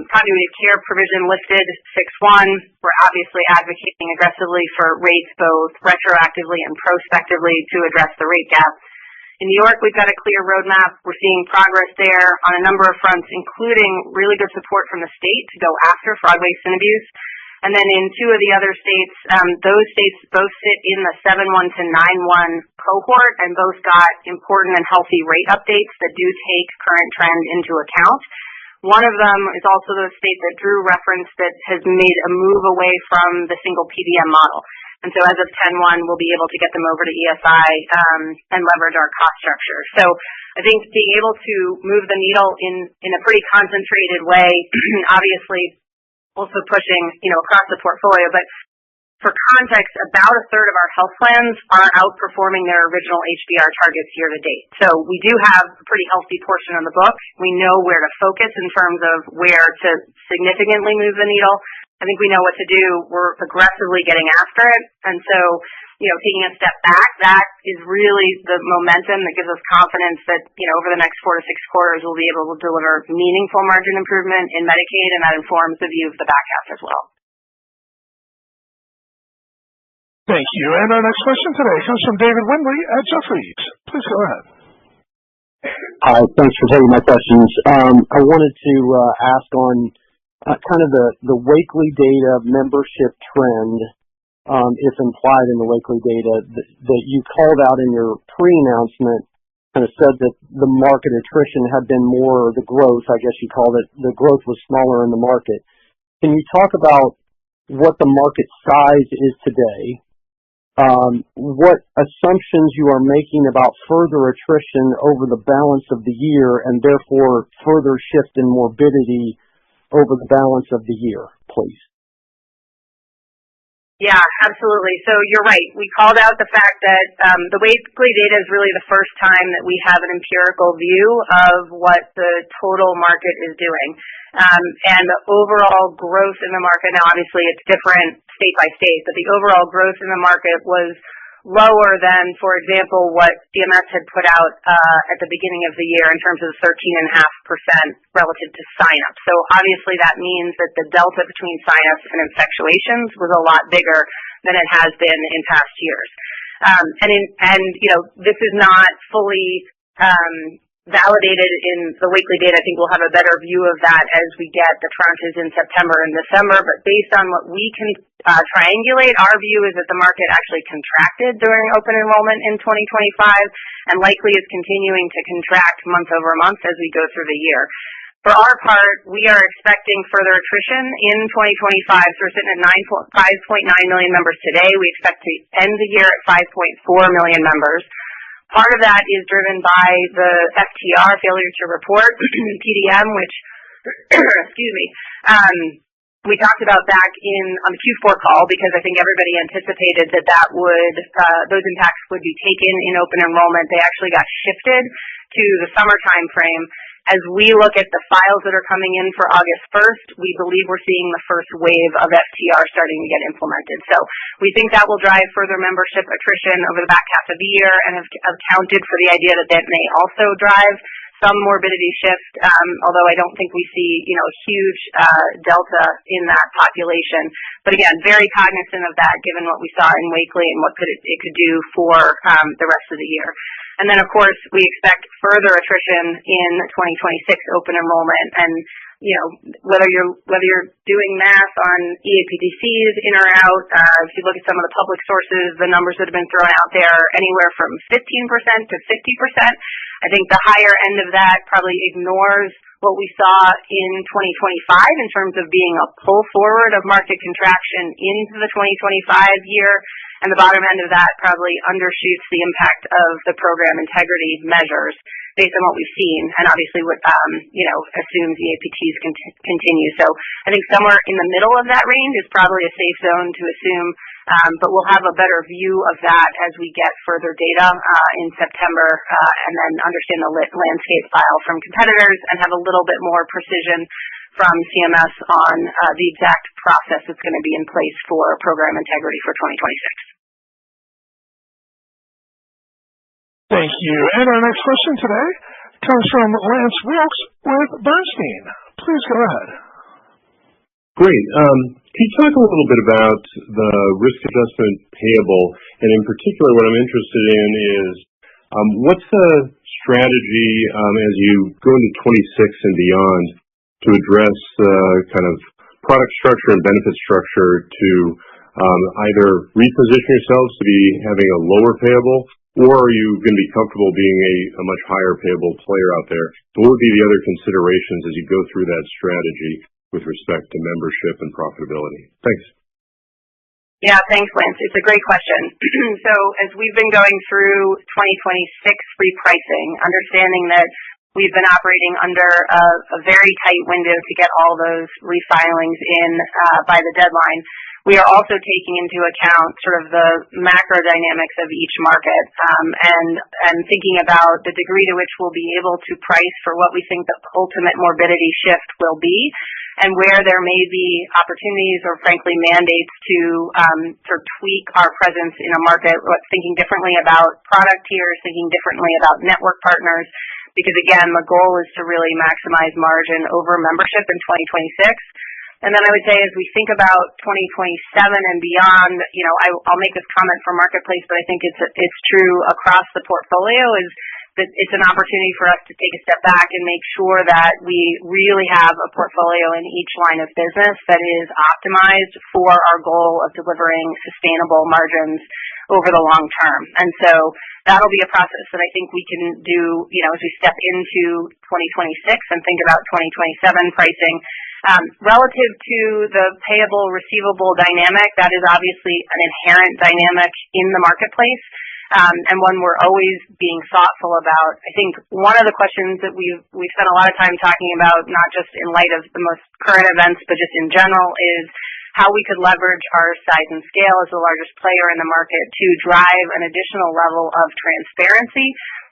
continuity of care provision lifted 6-1. We're obviously advocating aggressively for rates both retroactively and prospectively to address the rate gap. In New York, we've got a clear roadmap. We're seeing progress there on a number of fronts, including really good support from the state to go after fraud, waste, and abuse. And then in two of the other states, those states both sit in the 7-1 to 9-1 cohort and both got important and healthy rate updates that do take current trend into account. One of them is also the state that Drew referenced that has made a move away from the single PBM model. And so as of 10-1, we'll be able to get them over to ESI and leverage our cost structure. So I think being able to move the needle in a pretty concentrated way, obviously also pushing, across the portfolio. But for context, about a third of our health plans are outperforming their original HBR targets year to date. So we do have a pretty healthy portion on the book. We know where to focus in terms of where to significantly move the needle. I think we know what to do. We're aggressively getting after it. And so, taking a step back, that is really the momentum that gives us confidence that, over the next 4 to 6 quarters, we'll be able to deliver meaningful margin improvement in Medicaid, and that informs the view of the back half as well. Thank you. And our next question today comes from David Windley at Jefferies. Please go ahead. Hi, thanks for taking my questions. I wanted to ask on kind of the Wakely data membership trend, if implied in the Wakely data, that you called out in your pre-announcement, kind of said that the market attrition had been more the growth, I guess you called it, the growth was smaller in the market. Can you talk about what the market size is today? What assumptions you are making about further attrition over the balance of the year and therefore further shift in morbidity over the balance of the year, please? Yeah, absolutely. So you're right. We called out the fact that the Wakely data is really the first time that we have an empirical view of what the total market is doing. And the overall growth in the market, now obviously it's different state by state, but the overall growth in the market was lower than, for example, what CMS had put out at the beginning of the year in terms of 13.5% relative to signups. So obviously that means that the delta between signups and effectuations was a lot bigger than it has been in past years. This is not fully validated in the Wakely data. I think we'll have a better view of that as we get the tranches in September and December. But based on what we can triangulate, our view is that the market actually contracted during open enrollment in 2025 and likely is continuing to contract month over month as we go through the year. For our part, we are expecting further attrition in 2025. So we're sitting at 5.9 million members today. We expect to end the year at 5.4 million members. Part of that is driven by the FTR, failure to report, PDM, which, we talked about back on the Q4 call because I think everybody anticipated that those impacts would be taken in open enrollment. They actually got shifted to the summer time frame. As we look at the files that are coming in for August 1st, we believe we're seeing the first wave of FTR starting to get implemented. So we think that will drive further membership attrition over the back half of the year and have accounted for the idea that may also drive some morbidity shift, although I don't think we see a huge delta in that population. But again, very cognizant of that given what we saw in Wakely and what it could do for the rest of the year. And then, of course, we expect further attrition in 2026 open enrollment. And, whether you're doing math on EAPTCs in or out, if you look at some of the public sources, the numbers that have been thrown out there, anywhere from 15% to 50%. I think the higher end of that probably ignores what we saw in 2025 in terms of being a pull forward of market contraction into the 2025 year. And the bottom end of that probably undershoots the impact of the program integrity measures based on what we've seen, and obviously what assumes EAPTs continue. So I think somewhere in the middle of that range is probably a safe zone to assume But we'll have a better view of that as we get further data in September and then understand the landscape file from competitors and have a little bit more precision from CMS on the exact process that's going to be in place for program integrity for 2026. Thank you. And our next question today comes from Lance Wilkes with Bernstein. Please go ahead. Great. Can you talk a little bit about the risk adjustment payable? And in particular, what I'm interested in is what's the strategy as you go into 26 and beyond to address the kind of product structure and benefit structure to either reposition yourselves to be having a lower payable, or are you going to be comfortable being a much higher payable player out there? What would be the other considerations as you go through that strategy with respect to membership and profitability? Thanks. Yeah, thanks, Lance. It's a great question. So as we've been going through 2026 repricing, understanding that we've been operating under a very tight window to get all those refilings in by the deadline, we are also taking into account sort of the macro dynamics of each market and thinking about the degree to which we'll be able to price for what we think the ultimate morbidity shift will be and where there may be opportunities or frankly mandates to sort of tweak our presence in a market, thinking differently about product tiers, thinking differently about network partners, because again, the goal is to really maximize margin over membership in 2026. And then I would say as we think about 2027 and beyond, I'll make this comment for Marketplace, but I think it's true across the portfolio, is that it's an opportunity for us to take a step back and make sure that we really have a portfolio in each line of business that is optimized for our goal of delivering sustainable margins over the long term. And so that'll be a process that I think we can do, as we step into 2026 and think about 2027 pricing. Relative to the payable receivable dynamic, that is obviously an inherent dynamic in the marketplace. And one we're always being thoughtful about. I think one of the questions that we've spent a lot of time talking about, not just in light of the most current events, but just in general, is how we could leverage our size and scale as the largest player in the market to drive an additional level of transparency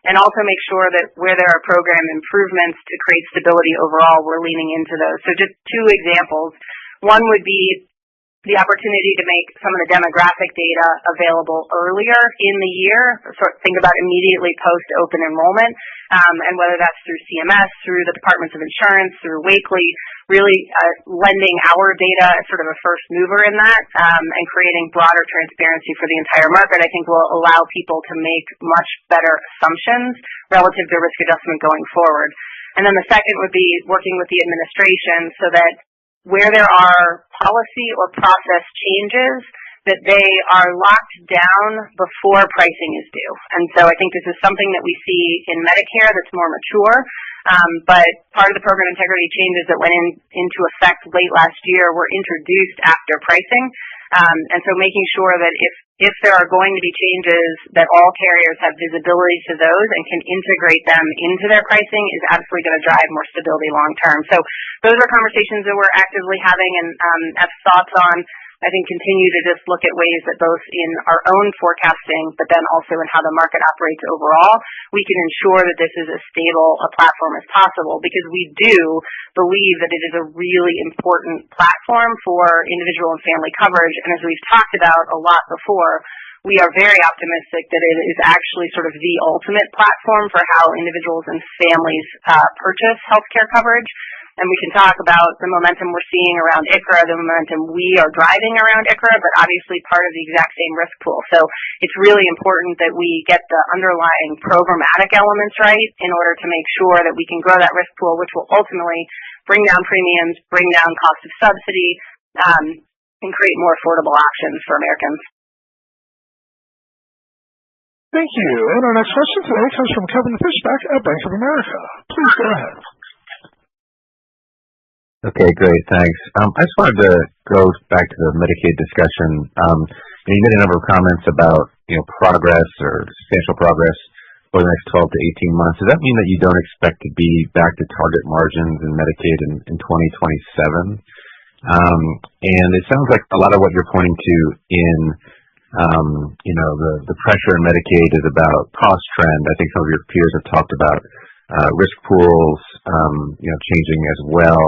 and also make sure that where there are program improvements to create stability overall, we're leaning into those. So just two examples. One would be the opportunity to make some of the demographic data available earlier in the year, sort of think about immediately post-open enrollment, and whether that's through CMS, through the Departments of Insurance, through Wakely, really lending our data as sort of a first mover in that, and creating broader transparency for the entire market, I think will allow people to make much better assumptions relative to risk adjustment going forward. And then the second would be working with the administration so that where there are policy or process changes, that they are locked down before pricing is due. And so I think this is something that we see in Medicare that's more mature, but part of the program integrity changes that went into effect late last year were introduced after pricing. And so making sure that if there are going to be changes, that all carriers have visibility to those and can integrate them into their pricing is absolutely going to drive more stability long term. So those are conversations that we're actively having and have thoughts on. I think continue to just look at ways that both in our own forecasting, but then also in how the market operates overall, we can ensure that this is as stable a platform as possible, because we do believe that it is a really important platform for individual and family coverage. And as we've talked about a lot before, we are very optimistic that it is actually sort of the ultimate platform for how individuals and families purchase healthcare coverage. And we can talk about the momentum we're seeing around ICHRA, the momentum we are driving around ICHRA, but obviously part of the exact same risk pool. So it's really important that we get the underlying programmatic elements right in order to make sure that we can grow that risk pool, which will ultimately bring down premiums, bring down cost of subsidy, and create more affordable options for Americans. Thank you. And our next question today comes from Kevin Fischbeck at Bank of America. Please go ahead. Okay, great. Thanks. I just wanted to go back to the Medicaid discussion. You made a number of comments about, progress or substantial progress over the next 12 to 18 months. Does that mean that you don't expect to be back to target margins in Medicaid in 2027? And it sounds like a lot of what you're pointing to in the pressure in Medicaid is about cost trend. I think some of your peers have talked about risk pools, changing as well.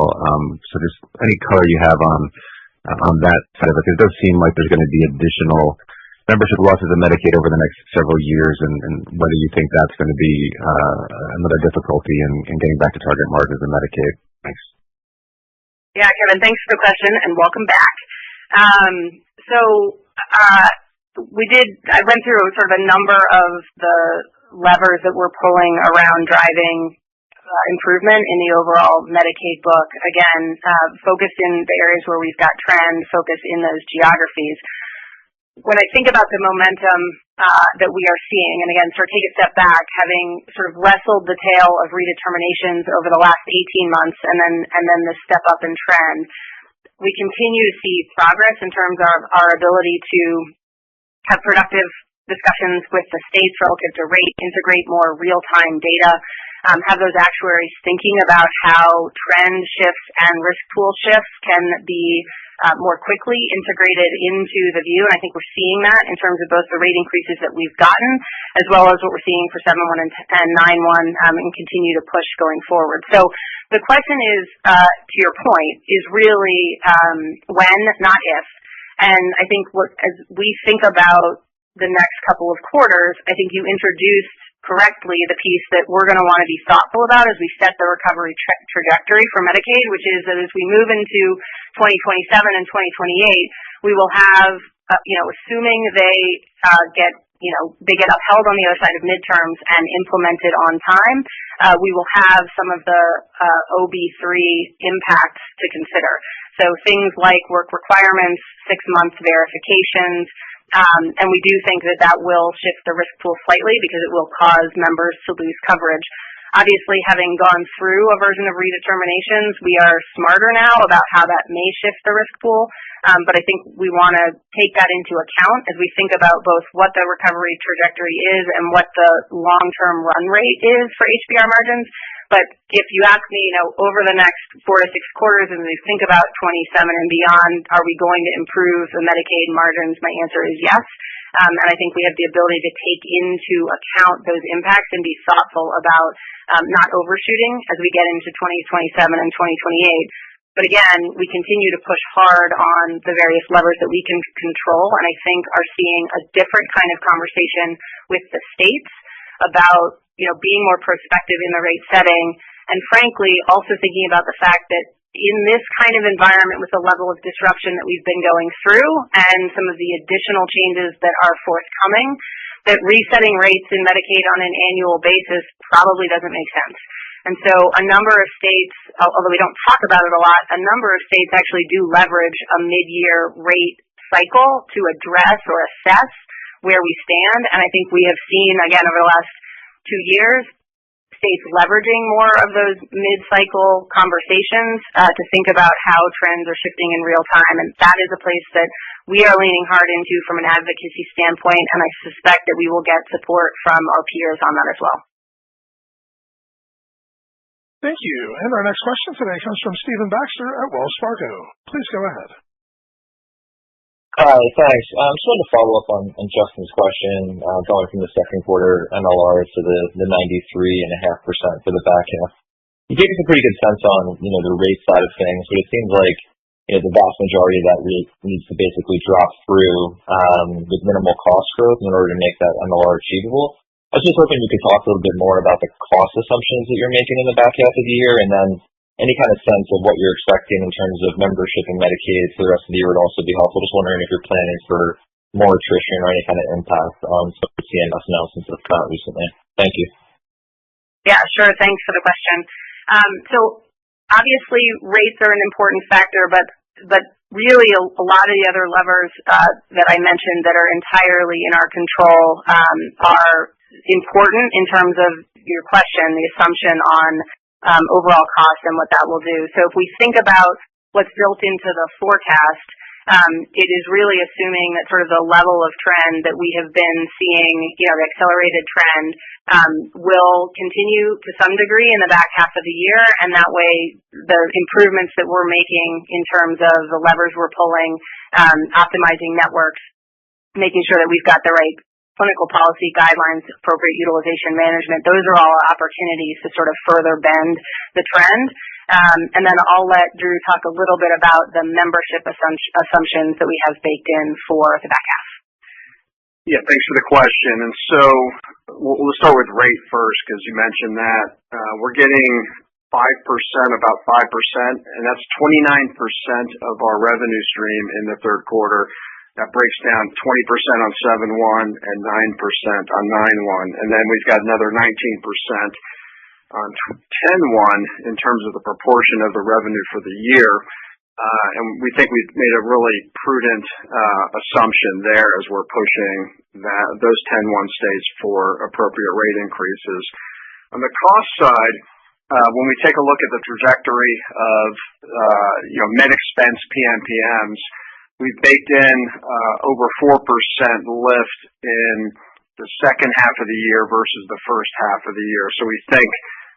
So just any color you have on that side of it, because it does seem like there's going to be additional membership losses in Medicaid over the next several years, and whether you think that's going to be another difficulty in getting back to target margins in Medicaid. Thanks. Yeah, Kevin, thanks for the question, and welcome back. I went through sort of a number of the levers that we're pulling around driving improvement in the overall Medicaid book. Again, focused in the areas where we've got trend, focus in those geographies. When I think about the momentum that we are seeing, and again, sort of take a step back, having sort of wrestled the tale of redeterminations over the last 18 months and then the step up in trend, we continue to see progress in terms of our ability to have productive discussions with the states relative to rate, integrate more real-time data, have those actuaries thinking about how trend shifts and risk pool shifts can be more quickly integrated into the view. And I think we're seeing that in terms of both the rate increases that we've gotten, as well as what we're seeing for 7/1 and 9/1, and continue to push going forward. So the question is, to your point, is really when, not if. And I think as we think about the next couple of quarters, I think you introduced correctly the piece that we're going to want to be thoughtful about as we set the recovery trajectory for Medicaid, which is that as we move into 2027 and 2028, we will have, assuming they get upheld on the other side of midterms and implemented on time, we will have some of the OB3 impacts to consider. So things like work requirements, 6-month verifications, and we do think that will shift the risk pool slightly because it will cause members to lose coverage. Obviously, having gone through a version of redeterminations, we are smarter now about how that may shift the risk pool, but I think we want to take that into account as we think about both what the recovery trajectory is and what the long-term run rate is for HBR margins. But if you ask me, over the next 4 to 6 quarters, as we think about 27 and beyond, are we going to improve the Medicaid margins? My answer is yes. And I think we have the ability to take into account those impacts and be thoughtful about not overshooting as we get into 2027 and 2028. But again, we continue to push hard on the various levers that we can control, and I think are seeing a different kind of conversation with the states about being more prospective in the rate setting, and frankly, also thinking about the fact that in this kind of environment with the level of disruption that we've been going through and some of the additional changes that are forthcoming, that resetting rates in Medicaid on an annual basis probably doesn't make sense. And so a number of states, although we don't talk about it a lot, a number of states actually do leverage a mid-year rate cycle to address or assess where we stand. And I think we have seen, again, over the last 2 years, states leveraging more of those mid-cycle conversations to think about how trends are shifting in real time. And that is a place that we are leaning hard into from an advocacy standpoint, and I suspect that we will get support from our peers on that as well. Thank you. And our next question today comes from Stephen Baxter at Wells Fargo. Please go ahead. Hi, thanks. I just wanted to follow up on Justin's question, going from the second quarter MLR to the 93.5% for the back half. You gave us a pretty good sense on, the rate side of things, but it seems like, the vast majority of that rate needs to basically drop through with minimal cost growth in order to make that MLR achievable. I was just hoping you could talk a little bit more about the cost assumptions that you're making in the back half of the year, and then any kind of sense of what you're expecting in terms of membership in Medicaid for the rest of the year would also be helpful. Just wondering if you're planning for more attrition or any kind of impact on some of the CMS announcements that have come out recently. Thank you. Yeah, sure. Thanks for the question. So obviously rates are an important factor, but really a lot of the other levers that I mentioned that are entirely in our control are important in terms of your question, the assumption on overall cost and what that will do. So if we think about what's built into the forecast, It is really assuming that sort of the level of trend that we have been seeing, the accelerated trend, will continue to some degree in the back half of the year, and that way the improvements that we're making in terms of the levers we're pulling, optimizing networks, making sure that we've got the right clinical policy guidelines, appropriate utilization management, those are all opportunities to sort of further bend the trend. And then I'll let Drew talk a little bit about the membership assumptions that we have baked in for the back half. Yeah, thanks for the question. And so we'll start with rate first, because you mentioned that. We're getting 5%, about 5%, and that's 29% of our revenue stream in the third quarter. That breaks down 20% on 7/1 and 9% on 9/1. And then we've got another 19% on 10/1 in terms of the proportion of the revenue for the year. And we think we've made a really prudent assumption there as we're pushing those 10/1 states for appropriate rate increases. On the cost side, when we take a look at the trajectory of med expense PMPMs, we've baked in over 4% lift in the second half of the year versus the first half of the year. So we think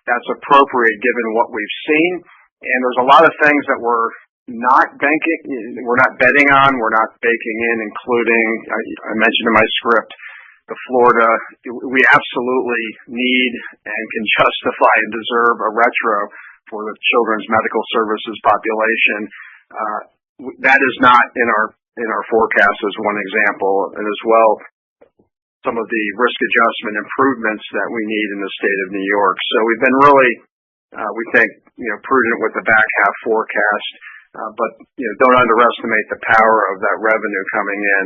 that's appropriate given what we've seen. And there's a lot of things that we're not betting on, we're not baking in, including, I mentioned in my script, the Florida. We absolutely need and can justify and deserve a retro for the Children's Medical Services population. That is not in our forecast as one example, and as well some of the risk adjustment improvements that we need in the state of New York. So we've been really, we think, prudent with the back half forecast, but don't underestimate the power of that revenue coming in.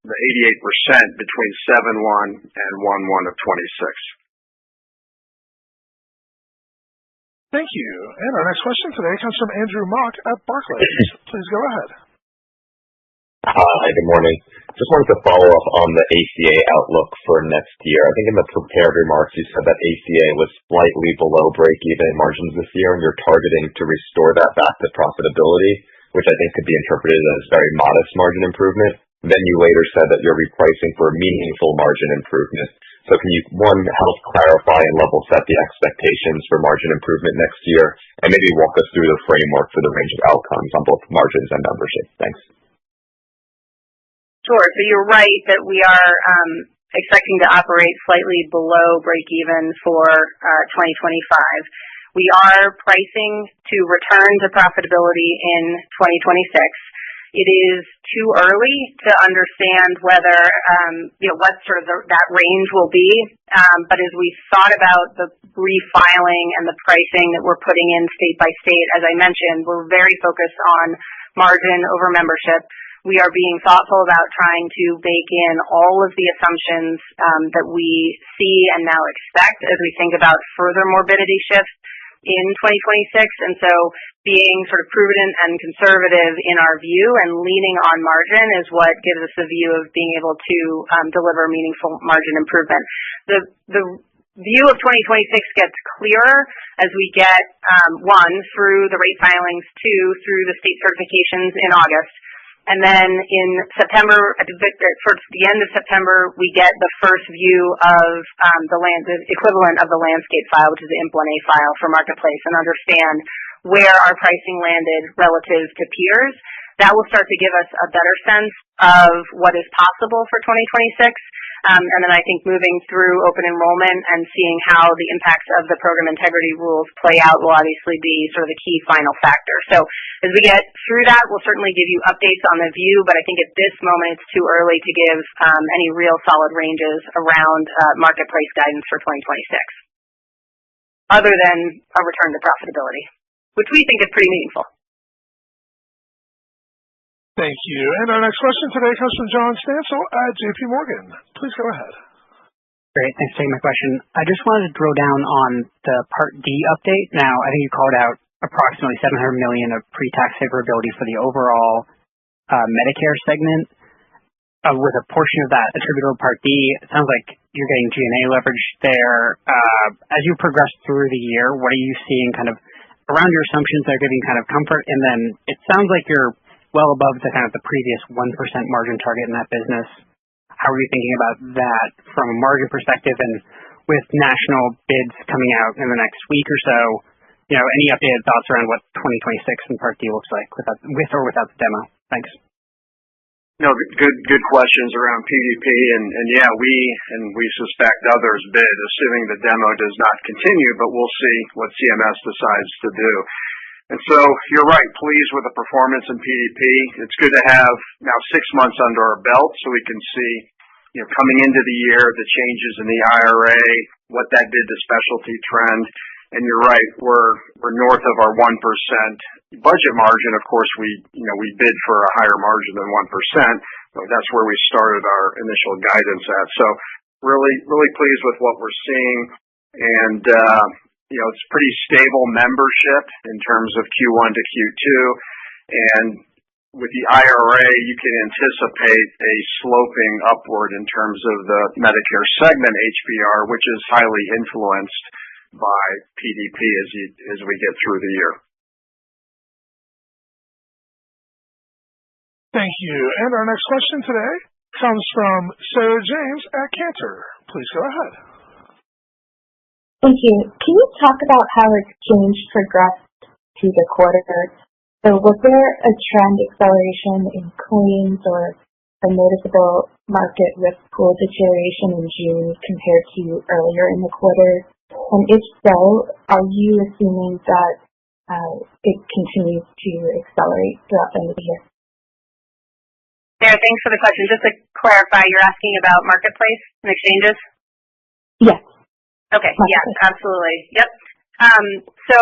The 88% between 7/1 and 1/1 of 26. Thank you. And our next question today comes from Andrew Mok at Barclays. Please go ahead. Hi, good morning. Just wanted to follow up on the ACA outlook for next year. I think in the prepared remarks you said that ACA was slightly below break-even margins this year, and you're targeting to restore that back to profitability, which I think could be interpreted as very modest margin improvement. Then you later said that you're repricing for meaningful margin improvement. So can you, one, help clarify and level set the expectations for margin improvement next year, and maybe walk us through the framework for the range of outcomes on both margins and membership? Thanks. Sure. So you're right that we are expecting to operate slightly below break-even for 2025. We are pricing to return to profitability in 2026. It is too early to understand whether, what sort of that range will be. But as we thought about the refiling and the pricing that we're putting in state by state, as I mentioned, we're very focused on margin over membership. We are being thoughtful about trying to bake in all of the assumptions that we see and now expect as we think about further morbidity shifts in 2026. And so being sort of prudent and conservative in our view and leaning on margin is what gives us the view of being able to deliver meaningful margin improvement. The view of 2026 gets clearer as we get, one, through the rate filings, two, through the state certifications in August. And then in September, towards the end of September, we get the first view of the equivalent of the landscape file, which is the Impl A file for Marketplace, and understand where our pricing landed relative to peers. That will start to give us a better sense of what is possible for 2026. And then I think moving through open enrollment and seeing how the impacts of the program integrity rules play out will obviously be sort of the key final factor. So as we get through that, we'll certainly give you updates on the view, but I think at this moment it's too early to give any real solid ranges around marketplace guidance for 2026, other than a return to profitability, which we think is pretty meaningful. Thank you. And our next question today comes from John Stansel at JP Morgan. Please go ahead. Great. Thanks for taking my question. I just wanted to drill down on the Part D update. Now, I think you called out approximately $700 million of pre-tax favorability for the overall Medicare segment. With a portion of that attributable to Part D, it sounds like you're getting G&A leverage there. As you progress through the year, what are you seeing kind of around your assumptions that are giving kind of comfort? And then it sounds like you're well above the kind of the previous 1% margin target in that business. How are you thinking about that from a margin perspective, and with national bids coming out in the next week or so, any updated thoughts around what 2026 in Part D looks like with or without the demo? Thanks. No, good questions around PDP, and yeah, we suspect others bid, assuming the demo does not continue, but we'll see what CMS decides to do. And so you're right, pleased with the performance in PDP. It's good to have now 6 months under our belt so we can see, coming into the year, the changes in the IRA, what that did to specialty trend. And you're right, we're north of our 1% budget margin. Of course, we bid for a higher margin than 1%. But that's where we started our initial guidance at. So really pleased with what we're seeing. And, it's pretty stable membership in terms of Q1 to Q2. And with the IRA, you can anticipate a sloping upward in terms of the Medicare segment HBR, which is highly influenced by PDP as we get through the year. Thank you. And our next question today comes from Sarah James at Cantor. Please go ahead. Thank you. Can you talk about how exchange progressed through the quarter? So was there a trend acceleration in claims or a noticeable market risk pool deterioration in June compared to earlier in the quarter? And if so, are you assuming that it continues to accelerate throughout the end of the year? Sarah, thanks for the question. Just to clarify, you're asking about marketplace and exchanges? Yes. Okay. Yes, absolutely. Yep. So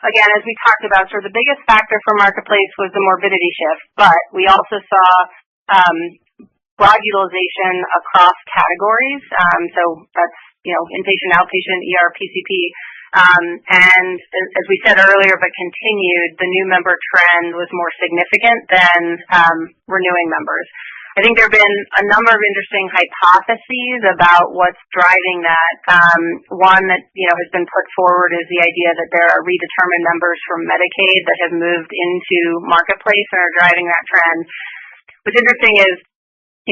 again, as we talked about, sort of the biggest factor for marketplace was the morbidity shift, but we also saw broad utilization across categories. So that's inpatient, outpatient, ER, PCP. And as we said earlier, but continued, the new member trend was more significant than renewing members. I think there have been a number of interesting hypotheses about what's driving that. One that has been put forward is the idea that there are redetermined members from Medicaid that have moved into marketplace and are driving that trend. What's interesting is,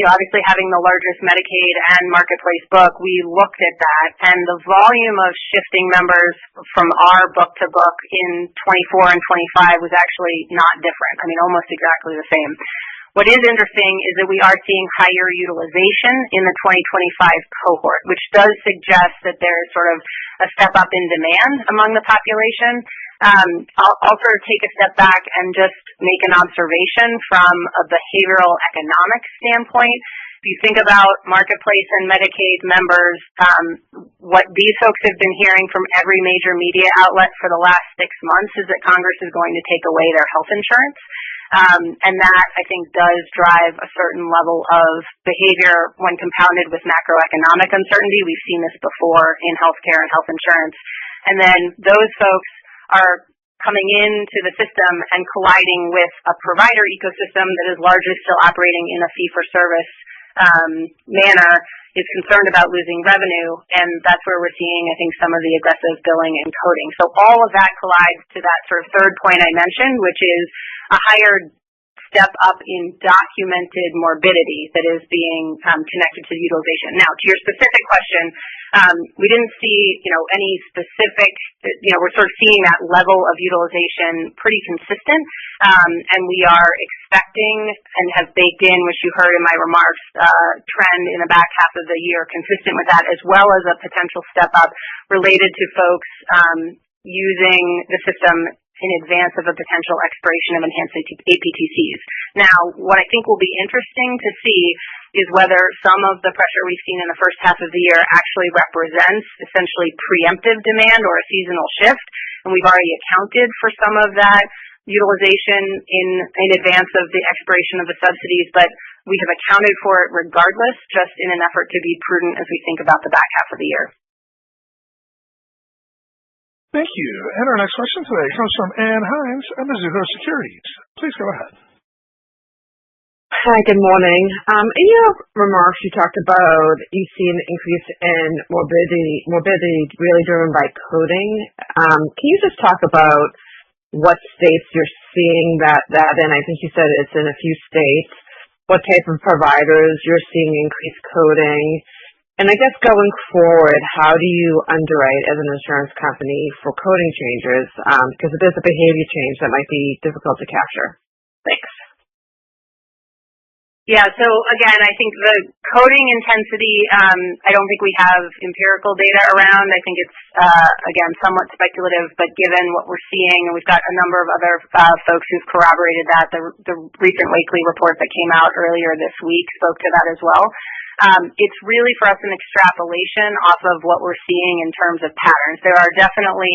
obviously having the largest Medicaid and marketplace book, we looked at that, and the volume of shifting members from our book to book in 24 and 25 was actually not different. I mean, almost exactly the same. What is interesting is that we are seeing higher utilization in the 2025 cohort, which does suggest that there is sort of a step up in demand among the population. I'll also take a step back and just make an observation from a behavioral economic standpoint. If you think about marketplace and Medicaid members, what these folks have been hearing from every major media outlet for the last 6 months is that Congress is going to take away their health insurance. And that, I think, does drive a certain level of behavior when compounded with macroeconomic uncertainty. We've seen this before in healthcare and health insurance. And then those folks are coming into the system and colliding with a provider ecosystem that is largely still operating in a fee-for-service manner, is concerned about losing revenue, and that's where we're seeing, I think, some of the aggressive billing and coding. So all of that collides to that sort of third point I mentioned, which is a higher step up in documented morbidity that is being connected to utilization. Now, to your specific question, we didn't see, any specific, we're sort of seeing that level of utilization pretty consistent, and we are expecting and have baked in, which you heard in my remarks, trend in the back half of the year consistent with that, as well as a potential step up related to folks using the system in advance of a potential expiration of enhanced APTCs. Now, what I think will be interesting to see is whether some of the pressure we've seen in the first half of the year actually represents essentially preemptive demand or a seasonal shift, and we've already accounted for some of that utilization in advance of the expiration of the subsidies, but we have accounted for it regardless, just in an effort to be prudent as we think about the back half of the year. Thank you. And our next question today comes from Ann Hines at Mizuho Securities. Please go ahead. Hi, good morning. In your remarks, you talked about you see an increase in morbidity really driven by coding. Can you just talk about what states you're seeing that in. I think you said it's in a few states. What type of providers you're seeing increased coding. And I guess going forward, how do you underwrite as an insurance company for coding changes? Because if there's a behavior change, that might be difficult to capture. Thanks. Yeah, so again, I think the coding intensity, I don't think we have empirical data around. I think it's, again, somewhat speculative, but given what we're seeing, and we've got a number of other folks who've corroborated that, the recent Wakely report that came out earlier this week spoke to that as well. It's really for us an extrapolation off of what we're seeing in terms of patterns. There are definitely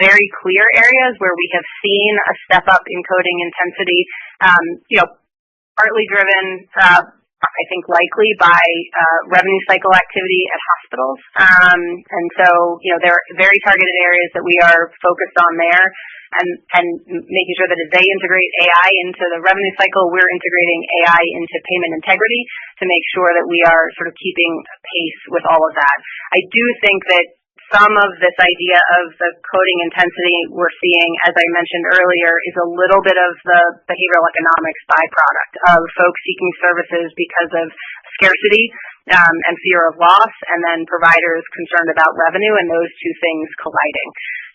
very clear areas where we have seen a step up in coding intensity, partly driven, I think likely by revenue cycle activity at hospitals. And so, there are very targeted areas that we are focused on there and making sure that as they integrate AI into the revenue cycle, we're integrating AI into payment integrity to make sure that we are sort of keeping pace with all of that. I do think that some of this idea of the coding intensity we're seeing, as I mentioned earlier, is a little bit of the behavioral economics byproduct of folks seeking services because of scarcity and fear of loss, and then providers concerned about revenue, and those two things colliding.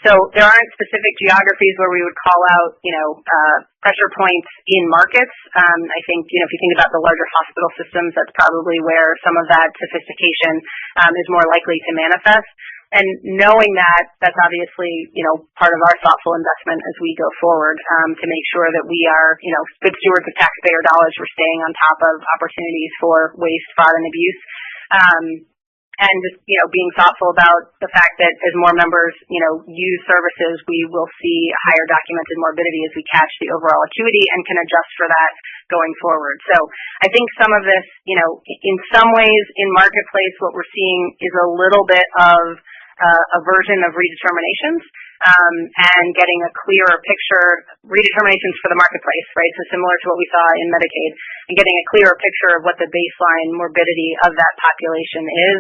So there aren't specific geographies where we would call out, pressure points in markets. I think, if you think about the larger hospital systems, that's probably where some of that sophistication is more likely to manifest. And knowing that, that's obviously, part of our thoughtful investment as we go forward to make sure that we are, good stewards of taxpayer dollars. We're staying on top of opportunities for waste, fraud, and abuse. And just, being thoughtful about the fact that as more members, use services, we will see higher documented morbidity as we catch the overall acuity and can adjust for that going forward. So I think some of this, in some ways in marketplace, what we're seeing is a little bit of a version of redeterminations and getting a clearer picture, redeterminations for the marketplace, right? So similar to what we saw in Medicaid, and getting a clearer picture of what the baseline morbidity of that population is.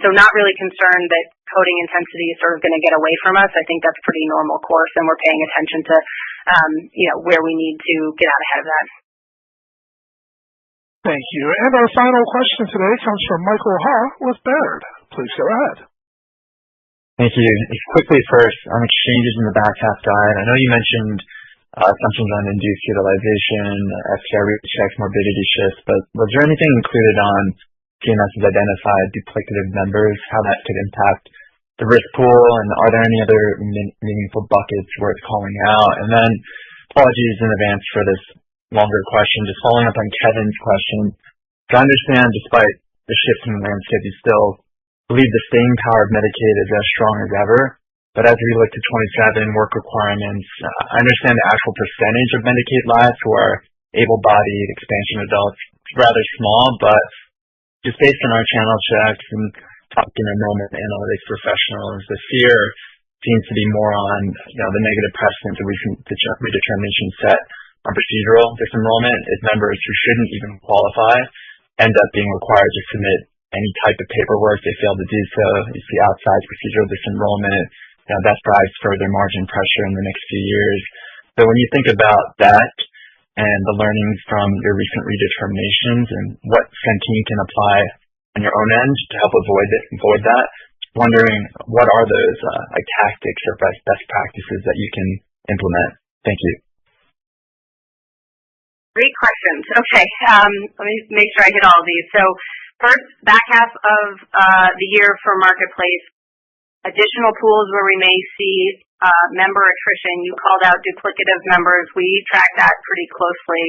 So not really concerned that coding intensity is sort of going to get away from us. I think that's pretty normal course, and we're paying attention to, where we need to get out ahead of that. Thank you. And our final question today comes from Michael Ha with Baird. Please go ahead. Thank you. Quickly first, on exchanges in the back half guide, I know you mentioned assumptions on induced utilization, FTR rechecks, morbidity shifts, but was there anything included on CMS's identified duplicative members, how that could impact the risk pool, and are there any other meaningful buckets worth calling out? And then, apologies in advance for this longer question, just following up on Kevin's question, to understand despite the shift in the landscape, you still believe the staying power of Medicaid is as strong as ever. But as we look to 27 work requirements, I understand the actual percentage of Medicaid lives who are able-bodied expansion adults is rather small, but just based on our channel checks and talking to enrollment analytics professionals, the fear seems to be more on the negative precedent that redetermination set on procedural disenrollment if members who shouldn't even qualify end up being required to submit any type of paperwork. They fail to do so. You see outsized procedural disenrollment. That drives further margin pressure in the next few years. So when you think about that and the learnings from your recent redeterminations and what Centene can apply on your own end to help avoid that, wondering what are those tactics or best practices that you can implement? Thank you. Great questions. Okay, let me make sure I hit all of these. So first, back half of the year for Marketplace, additional pools where we may see member attrition. You called out duplicative members. We track that pretty closely.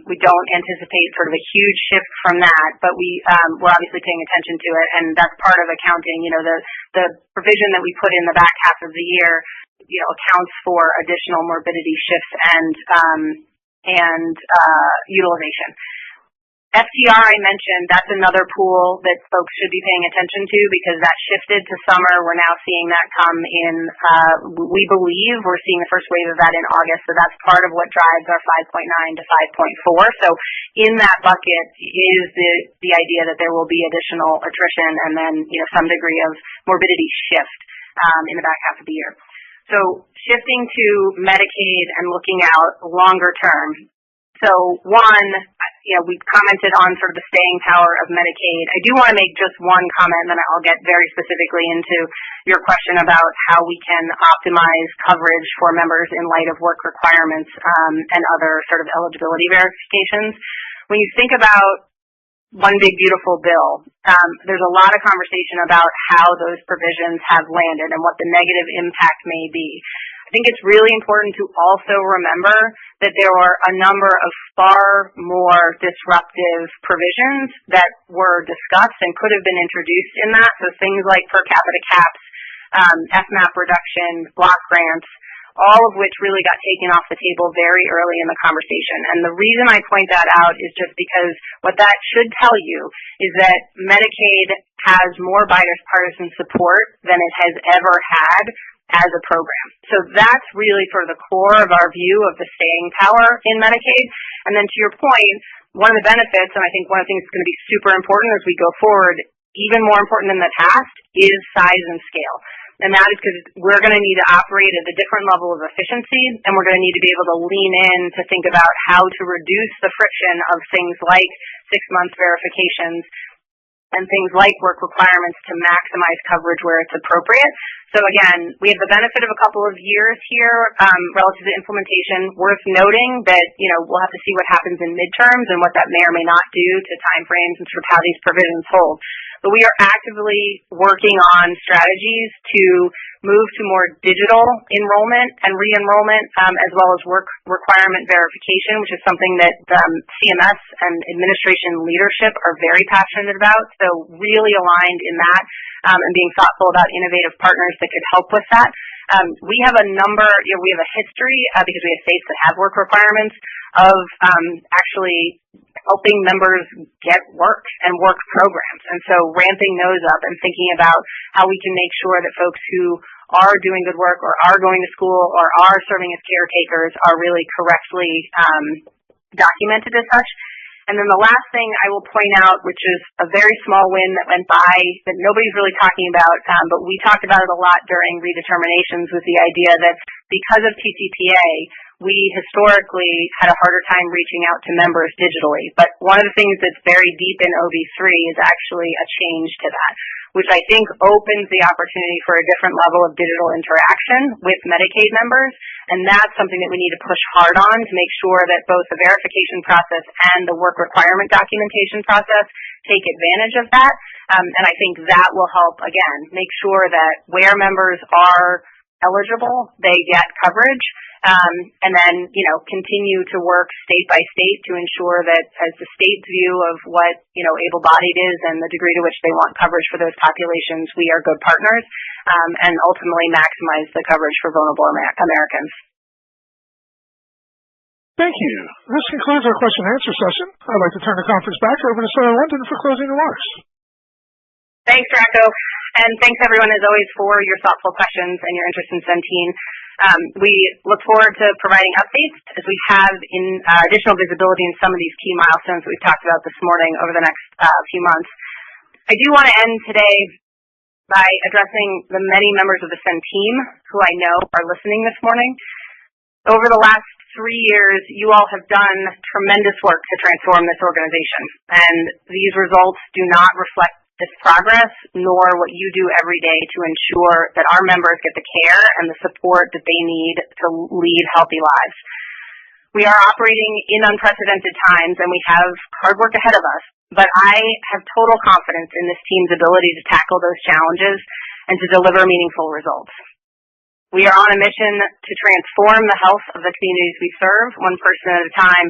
We don't anticipate sort of a huge shift from that, but we're obviously paying attention to it, and that's part of accounting. The provision that we put in the back half of the year, accounts for additional morbidity shifts and utilization. FTR, I mentioned, that's another pool that folks should be paying attention to because that shifted to summer. We're now seeing that come in, we believe we're seeing the first wave of that in August, so that's part of what drives our 5.9 to 5.4. So in that bucket is the idea that there will be additional attrition and then, some degree of morbidity shift in the back half of the year. So shifting to Medicaid and looking out longer term. So one, we commented on sort of the staying power of Medicaid. I do want to make just one comment, and then I'll get very specifically into your question about how we can optimize coverage for members in light of work requirements and other sort of eligibility verifications. When you think about one big beautiful bill, there's a lot of conversation about how those provisions have landed and what the negative impact may be. I think it's really important to also remember that there were a number of far more disruptive provisions that were discussed and could have been introduced in that. So things like per capita caps, FMAP reduction, block grants, all of which really got taken off the table very early in the conversation. And the reason I point that out is just because what that should tell you is that Medicaid has more bipartisan support than it has ever had as a program. So that's really sort of the core of our view of the staying power in Medicaid. And then to your point, one of the benefits, and I think one of the things that's going to be super important as we go forward, even more important than the past, is size and scale. And that is because we're going to need to operate at a different level of efficiency, and we're going to need to be able to lean in to think about how to reduce the friction of things like 6-month verifications and things like work requirements to maximize coverage where it's appropriate. So again, we have the benefit of a couple of years here relative to implementation. Worth noting that, we'll have to see what happens in midterms and what that may or may not do to timeframes and sort of how these provisions hold. But we are actively working on strategies to move to more digital enrollment and re-enrollment, as well as work requirement verification, which is something that CMS and administration leadership are very passionate about. So really aligned in that and being thoughtful about innovative partners that could help with that. We have a history, because we have states that have work requirements, of actually helping members get work and work programs. And so ramping those up and thinking about how we can make sure that folks who are doing good work or are going to school or are serving as caretakers are really correctly documented as such. And then the last thing I will point out, which is a very small win that went by that nobody's really talking about, but we talked about it a lot during redeterminations, was the idea that because of TCPA, we historically had a harder time reaching out to members digitally. But one of the things that's very deep in OB3 is actually a change to that, which I think opens the opportunity for a different level of digital interaction with Medicaid members. And that's something that we need to push hard on to make sure that both the verification process and the work requirement documentation process take advantage of that. And I think that will help, again, make sure that where members are eligible, they get coverage. And then, continue to work state by state to ensure that as the state's view of what, able-bodied is and the degree to which they want coverage for those populations, we are good partners, and ultimately maximize the coverage for vulnerable Americans. Thank you. This concludes our question and answer session. I'd like to turn the conference back over to Sarah London for closing remarks. Thanks, Rocco. And thanks, everyone, as always, for your thoughtful questions and your interest in Centene. We look forward to providing updates as we have in additional visibility in some of these key milestones that we've talked about this morning over the next few months. I do want to end today by addressing the many members of the Centene who I know are listening this morning. Over the last 3 years, you all have done tremendous work to transform this organization, and these results do not reflect this progress, nor what you do every day to ensure that our members get the care and the support that they need to lead healthy lives. We are operating in unprecedented times, and we have hard work ahead of us, but I have total confidence in this team's ability to tackle those challenges and to deliver meaningful results. We are on a mission to transform the health of the communities we serve, one person at a time,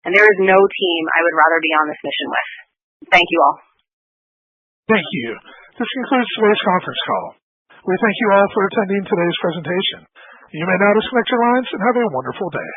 and there is no team I would rather be on this mission with. Thank you all. Thank you. This concludes today's conference call. We thank you all for attending today's presentation. You may now disconnect your lines and have a wonderful day.